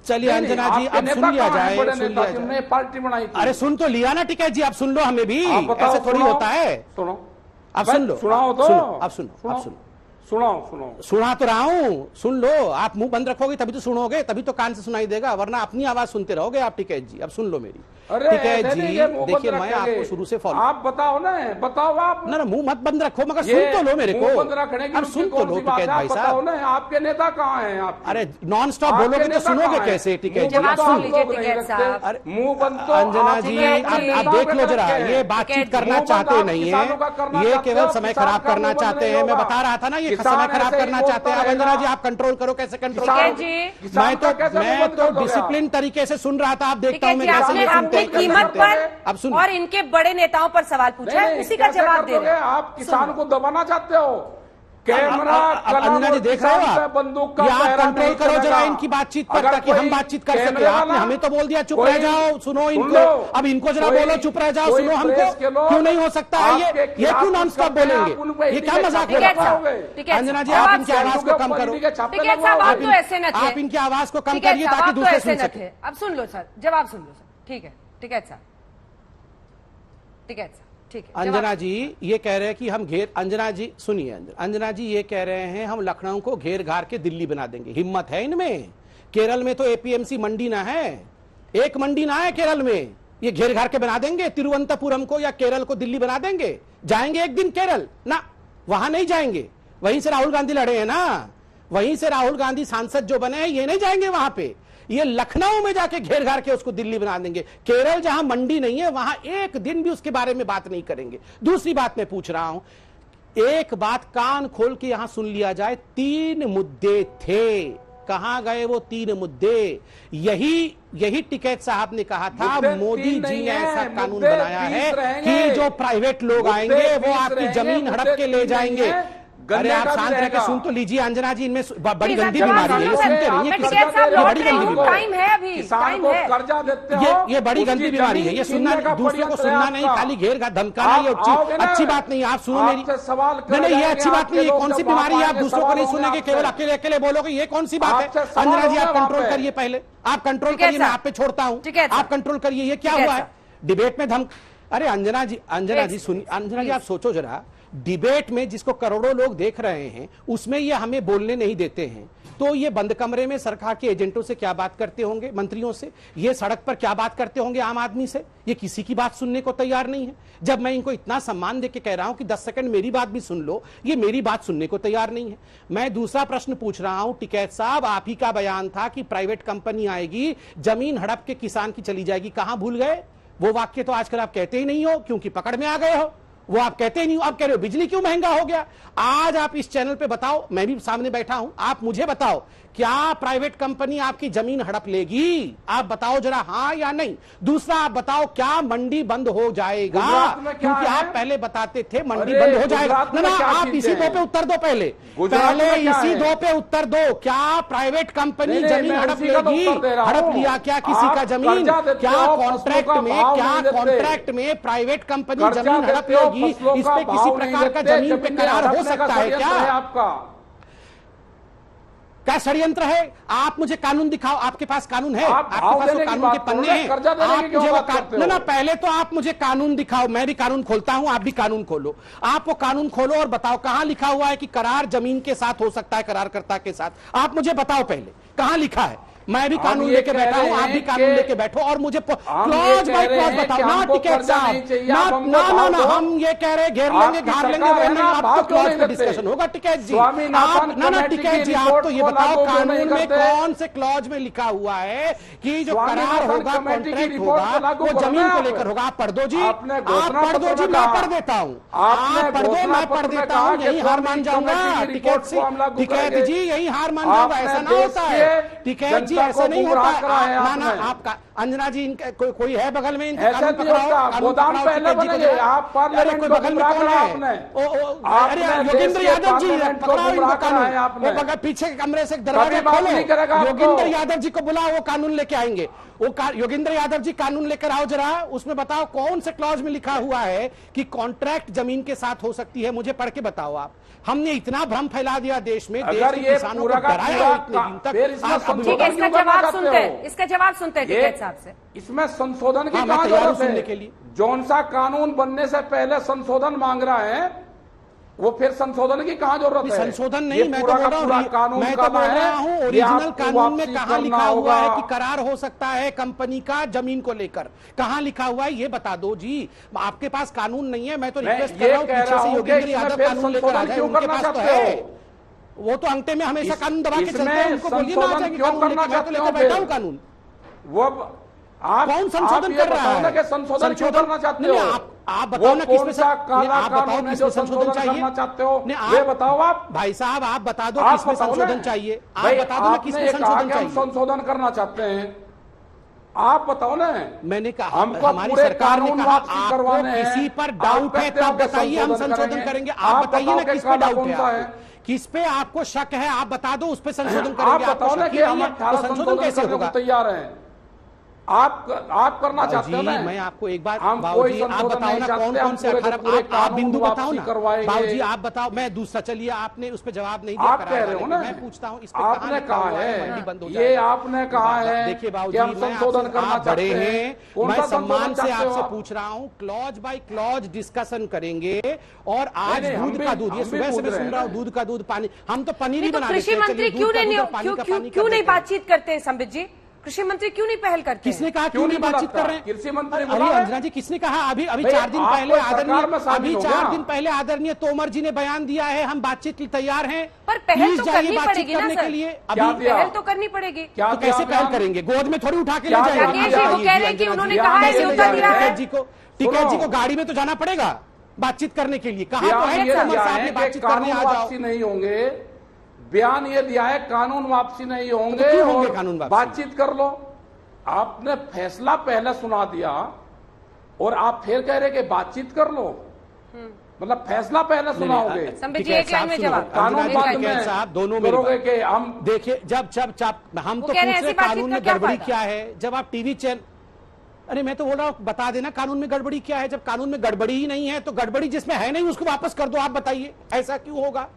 S6: चलिए
S7: नहीं, नहीं,
S6: अंजना जी,
S7: आपके
S6: अब
S7: नेता
S6: सुन लिया
S7: कहाँ हैं
S6: जाए,
S7: बड़े
S6: सुन
S7: नेता
S6: लिया
S7: जिनने
S6: जाए।
S7: पार्टी बनाई थी?
S6: अरे सुन तो लिया ना टिकैत जी, अब सुन लो हमें भी,
S7: आप बताओ,
S6: ऐसे थोड़ी
S7: सुनाओ,
S6: होता है।
S7: सुनो,
S6: अब
S7: बस
S6: सुन लो,
S7: सुनाओ तो,
S6: अब सुनो, अब सुनो।
S7: सुनाओ।
S6: सुना तो रहा हूं, सुन लो। आप मुंह बंद रखोगे तभी तो सुनोगे, तभी तो कान से सुनाई देगा, वरना अपनी आवाज सुनते रहोगे आप। टिकैत जी, अब सुन लो मेरी।
S7: अरे
S6: टिकैत
S7: ऐसे
S6: जी,
S7: नहीं, ये मुंह बंद
S6: देखिए मैं
S7: रखेंगे।
S6: आपको शुरू से फॉलो,
S7: आप बताओ ना, बताओ आप।
S6: ना मुंह मत बंद रखो, मगर
S7: ये
S6: सुन तो लो मेरे
S7: मुंह
S6: को।
S7: बंद रखने की
S6: अब
S7: उनकी
S6: सुन तो
S7: कौन
S6: लो
S7: सी बात है?
S6: टिकैत
S7: आप
S6: भाई
S7: बताओ
S6: साहब।
S7: ना, आपके नेता कहाँ हैं? आप
S6: अरे नॉन स्टॉप
S7: आपके
S6: बोलोगे तो
S7: नेता
S6: सुनोगे
S7: कहाँ
S6: कैसे
S7: हैं?
S6: टिकैत जी?
S8: जवाब
S6: आप
S8: सुन
S6: सुन
S8: लीजिए
S7: लोग नहीं
S8: टिकैत
S7: रखते।
S8: साहब।
S6: अरे
S7: मुंह बंद तो
S6: अंजना
S7: आप
S6: जी,
S8: टिकैत
S6: आप
S8: जी,
S6: देख लो जरा,
S7: टिकैत
S6: ये
S7: जी,
S6: बातचीत
S8: टिकैत
S6: करना
S7: जी,
S6: चाहते
S7: मुंह बंद
S6: नहीं
S7: आप किसानों का करना
S6: है, ये
S7: चाहते
S6: केवल
S7: हो,
S6: समय
S7: किसान
S6: खराब
S7: का
S6: करना
S7: मुंह बंद
S6: चाहते
S7: नहीं
S6: हैं। मैं
S7: होगा।
S6: बता रहा था ना, ये
S7: किसान
S6: समय खराब
S7: ऐसे ही
S6: करना चाहते हैं। अब
S7: बोलता
S6: अंजना जी,
S7: रहेगा।
S6: आप कंट्रोल करो, कैसे कंट्रोल
S8: टिकैत
S6: करो?
S8: जी,
S7: किसान का कैसे मुंह
S6: मैं
S7: बंद
S6: तो
S7: कर दोगे आप?
S6: डिसिप्लिन तरीके से सुन रहा था। आप देखता हूँ
S8: टिकैत
S6: मैं
S8: जी,
S6: कैसे
S8: आपने
S6: ये सुनते
S8: अपनी
S6: हैं, कैसे
S8: कीमत
S6: सुनते हैं।
S8: पर
S6: अब सुन,
S8: और इनके बड़े नेताओं पर सवाल पूछा है,
S7: नहीं,
S8: उसी का
S7: कैसे
S8: जवाब
S7: कर
S8: दे रहे
S7: दोगे?
S8: हैं।
S7: आप किसान को दबाना चाहते हो? कैमरा
S6: अब अंजना जी देख रहे हो आप,
S7: बंदूक का
S6: ये आप
S7: पहरा
S6: कंट्रोल
S7: नहीं
S6: करो जरा
S7: चलेगा।
S6: इनकी बातचीत पर,
S7: अगर
S6: ताकि हम
S7: कोई
S6: बातचीत कर सके।
S7: कैमरे
S6: आपने
S7: वाला,
S6: हमें तो बोल दिया चुप
S7: कोई-
S6: रह जाओ, सुनो
S7: सुन
S6: इनको।
S7: लो।
S6: अब इनको जरा
S7: कोई-
S6: बोलो चुप रह जाओ,
S7: कोई
S6: सुनो हमको।
S7: प्रेस के लोग
S6: क्यों नहीं हो सकता है ये
S7: आपके
S6: क्यों
S7: खिलाफ
S6: नॉन
S7: कुछ
S6: स्टॉप
S7: करते हैं,
S6: बोलेंगे?
S7: आप उनको
S6: ये क्या
S7: हिंदी
S6: मजाक
S7: के
S6: हो
S8: टिकैत
S6: रहा
S8: साहब,
S6: है?
S8: टिकैत
S6: अंजना
S8: साहब,
S6: जी,
S8: अब
S6: आप
S8: आप
S6: इनकी
S8: सुन
S6: आवाज
S8: लो।
S6: को कम करो।
S8: टिकैत साहब, आप तो ऐसे न थे।
S6: आप इनकी आवाज को कम
S8: टिकैत
S6: करिए
S8: साहब,
S6: ताकि
S8: आप तो
S6: दूसरे
S8: ऐसे
S6: सुन
S8: न
S6: सके।
S8: थे। अब सुन लो सर, जवाब सुन लो सर। ठीक है टिकैत साहब, टिकैत साहब, ठीक है।
S6: अंजना जी ये कह रहे हैं कि हम अंजना जी सुनिए, अंजना जी ये कह रहे हैं हम लखनऊ को घेर घार के दिल्ली बना देंगे। हिम्मत है इनमें? केरल में तो APMC मंडी ना है, एक मंडी ना है केरल में। ये घेर घार के बना देंगे तिरुवनंतपुरम को या केरल को दिल्ली बना देंगे? जाएंगे एक दिन केरल ना, वहां नहीं जाएंगे। वहीं से राहुल गांधी लड़े हैं ना, वहीं से राहुल गांधी सांसद जो बने हैं, ये नहीं जाएंगे वहां पे। ये लखनऊ में जाके घेर घार के उसको दिल्ली बना देंगे। केरल जहां मंडी नहीं है, वहां एक दिन भी उसके बारे में बात नहीं करेंगे। दूसरी बात मैं पूछ रहा हूं, एक बात कान खोल के यहां सुन लिया जाए, 3 मुद्दे थे, कहां गए वो 3 मुद्दे? यही टिकैत साहब ने कहा था,
S7: मुद्दे
S6: मोदी
S7: 3
S6: जी
S7: नहीं
S6: ने
S7: है,
S6: ऐसा कानून
S7: मुद्दे
S6: बनाया
S7: 20
S6: है
S7: रहेंगे।
S6: कि जो प्राइवेट लोग
S7: मुद्दे
S6: आएंगे वो
S7: 20
S6: आपकी
S7: रहेंगे,
S6: जमीन हड़प
S7: मुद्दे
S6: के ले
S7: 3
S6: जाएंगे।
S7: नहीं है। गन्ने
S6: आप
S7: का भी
S6: शांत रह के
S7: रहेगा।
S6: सुन तो लीजिए अंजना जी, इनमें बड़ी
S1: प्लीज,
S6: गंदी
S1: आप
S6: बीमारी है, ये
S1: जवाब
S6: सुनते
S1: दो,
S6: रहिए।
S1: मैं
S6: किसी-
S1: टिकैत साहब
S6: ये
S1: लौट
S6: बड़ी
S1: रही
S6: गंदी
S1: हूँ,
S6: बीमारी है।
S1: टाइम है अभी,
S7: किसान
S1: टाइम
S7: को
S1: है।
S7: कर्जा देते हो,
S6: ये बड़ी
S7: उसकी
S6: गंदी बीमारी है, ये
S7: जमीन
S6: सुनना
S7: छीनने का
S6: दूसरों को
S7: पड़ियंत्र
S6: सुनना
S7: है
S6: नहीं,
S7: आपका।
S6: खाली घेर धमकाना, ये
S7: आप आओगे ना,
S6: अच्छी बात नहीं। आप सुनो मेरी,
S7: आपसे सवाल
S6: नहीं
S7: करे
S6: ये
S7: जाएंगे,
S6: अच्छी बात
S7: आपके
S6: नहीं है।
S7: लोग
S6: कौन सी
S7: जब
S6: बीमारी है? आप
S7: आएंगे,
S6: दूसरों को नहीं
S7: सवाल
S6: सुनेंगे,
S7: होंगे
S6: केवल
S7: आपसे।
S6: अकेले अकेले बोलोगे, ये कौन सी बात है?
S7: आपसे सवाल
S6: अंजना जी आप
S7: होंगे वहाँ
S6: कंट्रोल
S7: पे।
S6: करिए, पहले आप कंट्रोल
S1: टिकैत
S6: करिए, मैं
S1: साहब,
S6: आप पे छोड़ता हूँ,
S1: टिकैत
S6: आप
S1: साहब।
S6: कंट्रोल करिए। ये क्या
S1: टिकैत
S6: हुआ है
S1: साहब।
S6: डिबेट में? अरे अंजना जी सुनिए, अंजना जी आप सोचो जरा, डिबेट में जिसको करोड़ों लोग देख रहे हैं उसमें ये हमें बोलने नहीं देते हैं, तो ये बंद कमरे में सरकार के एजेंटों से क्या बात करते होंगे, मंत्रियों से, ये सड़क पर क्या बात करते होंगे आम आदमी से, ये किसी की बात सुनने को तैयार नहीं है। जब मैं इनको इतना सम्मान देके कह रहा हूं कि 10 सेकंड मेरी बात भी सुन लो, ये मेरी बात सुनने को तैयार नहीं है। मैं दूसरा प्रश्न पूछ रहा हूं, टिकैत साहब आप ही का बयान था कि प्राइवेट कंपनी आएगी, जमीन हड़प के किसान की चली जाएगी, कहां भूल गए? वो वाक्य तो आजकल आप कहते ही नहीं हो, क्योंकि पकड़ में आ गए हो। वो आप कहते ही नहीं हो। आप कह रहे हो बिजली क्यों महंगा हो गया। आज आप इस चैनल पे बताओ, मैं भी सामने बैठा हूं, आप मुझे बताओ, क्या प्राइवेट कंपनी आपकी जमीन हड़प लेगी? आप बताओ जरा, हाँ या नहीं। दूसरा आप बताओ, क्या मंडी बंद हो जाएगा? क्योंकि आप पहले बताते थे मंडी बंद हो जाएगा। ना आप इसी दो पे उत्तर दो, पहले इसी दो पे उत्तर दो। क्या प्राइवेट कंपनी जमीन हड़प लेगी? हड़प लिया क्या किसी का जमीन? क्या कॉन्ट्रैक्ट में प्राइवेट कंपनी जमीन हड़प लेगी? इस पे किसी प्रकार का जमीन पे करार हो सकता है क्या? आपका क्या षड्यंत्र है? आप मुझे कानून दिखाओ, आपके पास कानून है, आपके पास वो कानून के पन्ने हैं, आप मुझे वो ना पहले तो आप मुझे कानून दिखाओ, मैं भी कानून खोलता हूं, आप भी कानून खोलो। आप वो कानून खोलो और बताओ कहां लिखा हुआ है कि करार जमीन के साथ हो सकता है, करारकर्ता के साथ। आप मुझे बताओ पहले कहां लिखा है। मैं भी कानून लेके बैठा हूं, आप भी कानून लेके बैठो और मुझे क्लॉज बाय क्लॉज बताओ ना। टिकैत साहब ना हम ये कह रहे घेर लेंगे, घार लेंगे, वो नहीं, आपको क्लॉज पे डिस्कशन होगा। टिकैत जी आप ना टिकैत जी आप तो ये बताओ कानून में कौन से क्लॉज में लिखा हुआ है कि जो करार होगा, कॉन्ट्रैक्ट होगा, वो जमीन को लेकर होगा। आप पढ़ दो जी, आप पढ़ दो जी, मैं पढ़ देता हूँ, आप पढ़ दो, मैं पढ़ देता हूँ, यही हार मान जाऊंगा। टिकैत जी यही हार मान जाऊंगा, ऐसा ना होता है। टिकैत जी ऐसा नहीं होता। ना आपका अंजना जी कोई है बगल में,
S7: ऐसा गोदाम पहले बनेंगे, आप पार्लियामेंट को
S6: बगल में कौन है? अरे योगेंद्र यादव जी पकड़ाओ इनको कानून, वो पीछे के कमरे से दरवाजा खोलो, योगेंद्र यादव जी को बुलाओ, वो कानून लेके आएंगे। वो योगेंद्र यादव जी कानून लेकर आओ जरा, उसमें बताओ कौन से क्लॉज में लिखा हुआ है कि कॉन्ट्रैक्ट जमीन के साथ हो सकती है। मुझे पढ़ के बताओ आप। हमने इतना भ्रम फैला दिया देश में, देश के किसानों को डराया इतने दिन तक।
S1: ठीक है, इसका जवाब सुनते हैं, इसका जवाब सुनते हैं टिकैत साहब से।
S7: इसमें संशोधन की
S6: मैं
S7: कहां
S6: तैयार हूं
S7: जरूरत
S6: सुनने
S7: है?
S6: के लिए।
S7: जौन सा कानून बनने से पहले संशोधन मांग रहा है, वो फिर संशोधन की कहां जरूरत है?
S6: संशोधन नहीं, मैं तो बोल रहा हूँ ओरिजिनल कानून में कहां लिखा हुआ है कि करार हो सकता है कंपनी का जमीन को लेकर। कहां लिखा हुआ है ये बता दो जी। आपके पास कानून नहीं है, मैं तो रिक्वेस्ट कर रहा हूँ पीछे से योगेंद्र यादव कानून लेकर आ जाए, उनके पास तो है। वो तो अंगठे में हमेशा कानून दबा के चलते हैं, उनको बोलिए ना आ जाएंगे कानून लेकर। मैं तो लेकर बैठा हूँ कानून।
S7: वो आप
S6: कौन संशोधन कर रहा है?
S7: संशोधन क्यों करना चाहते हो?
S6: आप बताओ ना किसमें
S7: आप बताओ किसमें संशोधन करना चाहते हो? ये बताओ आप
S6: भाई साहब, आप बता दो किसमें संशोधन चाहिए। आप बता दो ना किसमें संशोधन चाहिए।
S7: संशोधन करना चाहते हैं, आप बताओ ना।
S6: मैंने कहा हमारी सरकार ने कहा आपको किसी पर डाउट है तब बताइए, हम संशोधन करेंगे। आप बताइए ना किस पे डाउट है, किस पे आपको शक है, आप बता दो, उस पे संशोधन करेंगे।
S7: आप बताओ ना कि हम 18
S6: संशोधन कैसे होगा?
S7: तैयार हैं आप करना चाहते हो ना?
S6: मैं आपको एक बात बाबूजी आप बताओ ना कौन कौन से 18 आप बिंदु बताओ ना बाबूजी, आप बताओ। मैं दूसरा, चलिए आपने उस पर जवाब नहीं दिया,
S7: आप कह रहे हो ना,
S6: मैं पूछता हूँ इस पे
S7: आपने कहा है, ये आपने कहा है।
S6: देखिए बाबूजी, आप बड़े हैं, मैं सम्मान से आपसे पूछ रहा हूँ, क्लॉज बाय क्लॉज डिस्कशन करेंगे। और आज दूध का दूध, ये सुबह से मैं सुन रहा हूँ, दूध का दूध पानी, हम तो पनीर ही बना देते हैं।
S1: कृषि मंत्री क्यों नहीं बातचीत करते संबित जी? कृषि मंत्री क्यों नहीं पहल करते?
S6: किसने कहा क्यों नहीं बातचीत कर रहे हैं?
S7: कृषि मंत्री
S6: अंजना जी किसने कहा? अभी 4 दिन पहले आदरणीय तोमर जी ने बयान दिया है, हम बातचीत के लिए तैयार हैं।
S1: पर पहल तो करनी पड़ेगी ना सर,
S6: के लिए
S1: अभी पहल तो करनी पड़ेगी।
S6: तो कैसे पहल करेंगे? गोद में थोड़ी उठा के ले जाएंगे।
S1: वो कह रहे हैं कि उन्होंने कहा है न्योता दिया है।
S6: टिकैत जी को गाड़ी में तो जाना पड़ेगा बातचीत करने के लिए। कहा तो है तोमर साहब ने बातचीत करने आ जाओ।
S7: नहीं होंगे, बयान ये दिया है कानून वापसी नहीं होंगे,
S6: होंगे कानून वापसी?
S7: बातचीत कर लो। आपने फैसला पहले सुना दिया और आप फिर कह रहे कि बातचीत कर लो। मतलब फैसला पहले सुनाओगे,
S1: संबित जी एक लाइन में जवाब,
S7: कानून
S1: एक
S7: बाद
S1: लाइन में।
S7: में
S6: साहब दोनों मेरी
S7: करोगे
S6: बात।
S7: कि हम
S6: देखिए जब हम
S1: वो
S6: तो
S1: कह रहे
S6: पूछ
S1: हैं
S6: रहे
S1: ऐसी बातचीत
S6: कानून
S1: का
S6: में
S1: क्या
S6: गड़बड़ी
S1: फायदा?
S6: क्या है, जब आप टीवी चैनल, अरे मैं तो बोल रहा हूँ बता देना कानून में गड़बड़ी क्या है। जब कानून में गड़बड़ी ही नहीं है तो गड़बड़ी जिसमें है नहीं उसको वापस कर दो। आप बताइए ऐसा क्यों होगा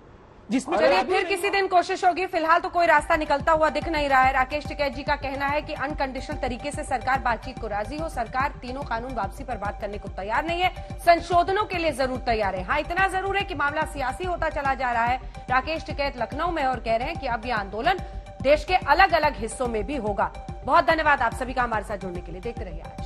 S6: जिसमें
S1: चलिए
S6: गड़बड़ी
S1: फिर
S6: नहीं
S1: किसी दिन कोशिश होगी, फिलहाल तो कोई रास्ता निकलता हुआ दिख नहीं रहा है। राकेश टिकैत जी का कहना है कि अनकंडीशनल तरीके से सरकार बातचीत को राजी हो, सरकार तीनों कानून वापसी पर बात करने को तैयार नहीं है, संशोधनों के लिए जरूर तैयार है। हाँ, इतना जरूर है कि मामला सियासी होता चला जा रहा है। राकेश टिकैत लखनऊ में और कह रहे हैं कि अब यह आंदोलन देश के अलग अलग हिस्सों में भी होगा। बहुत धन्यवाद आप सभी का हमारे साथ जुड़ने के लिए। देखते रहिए आज।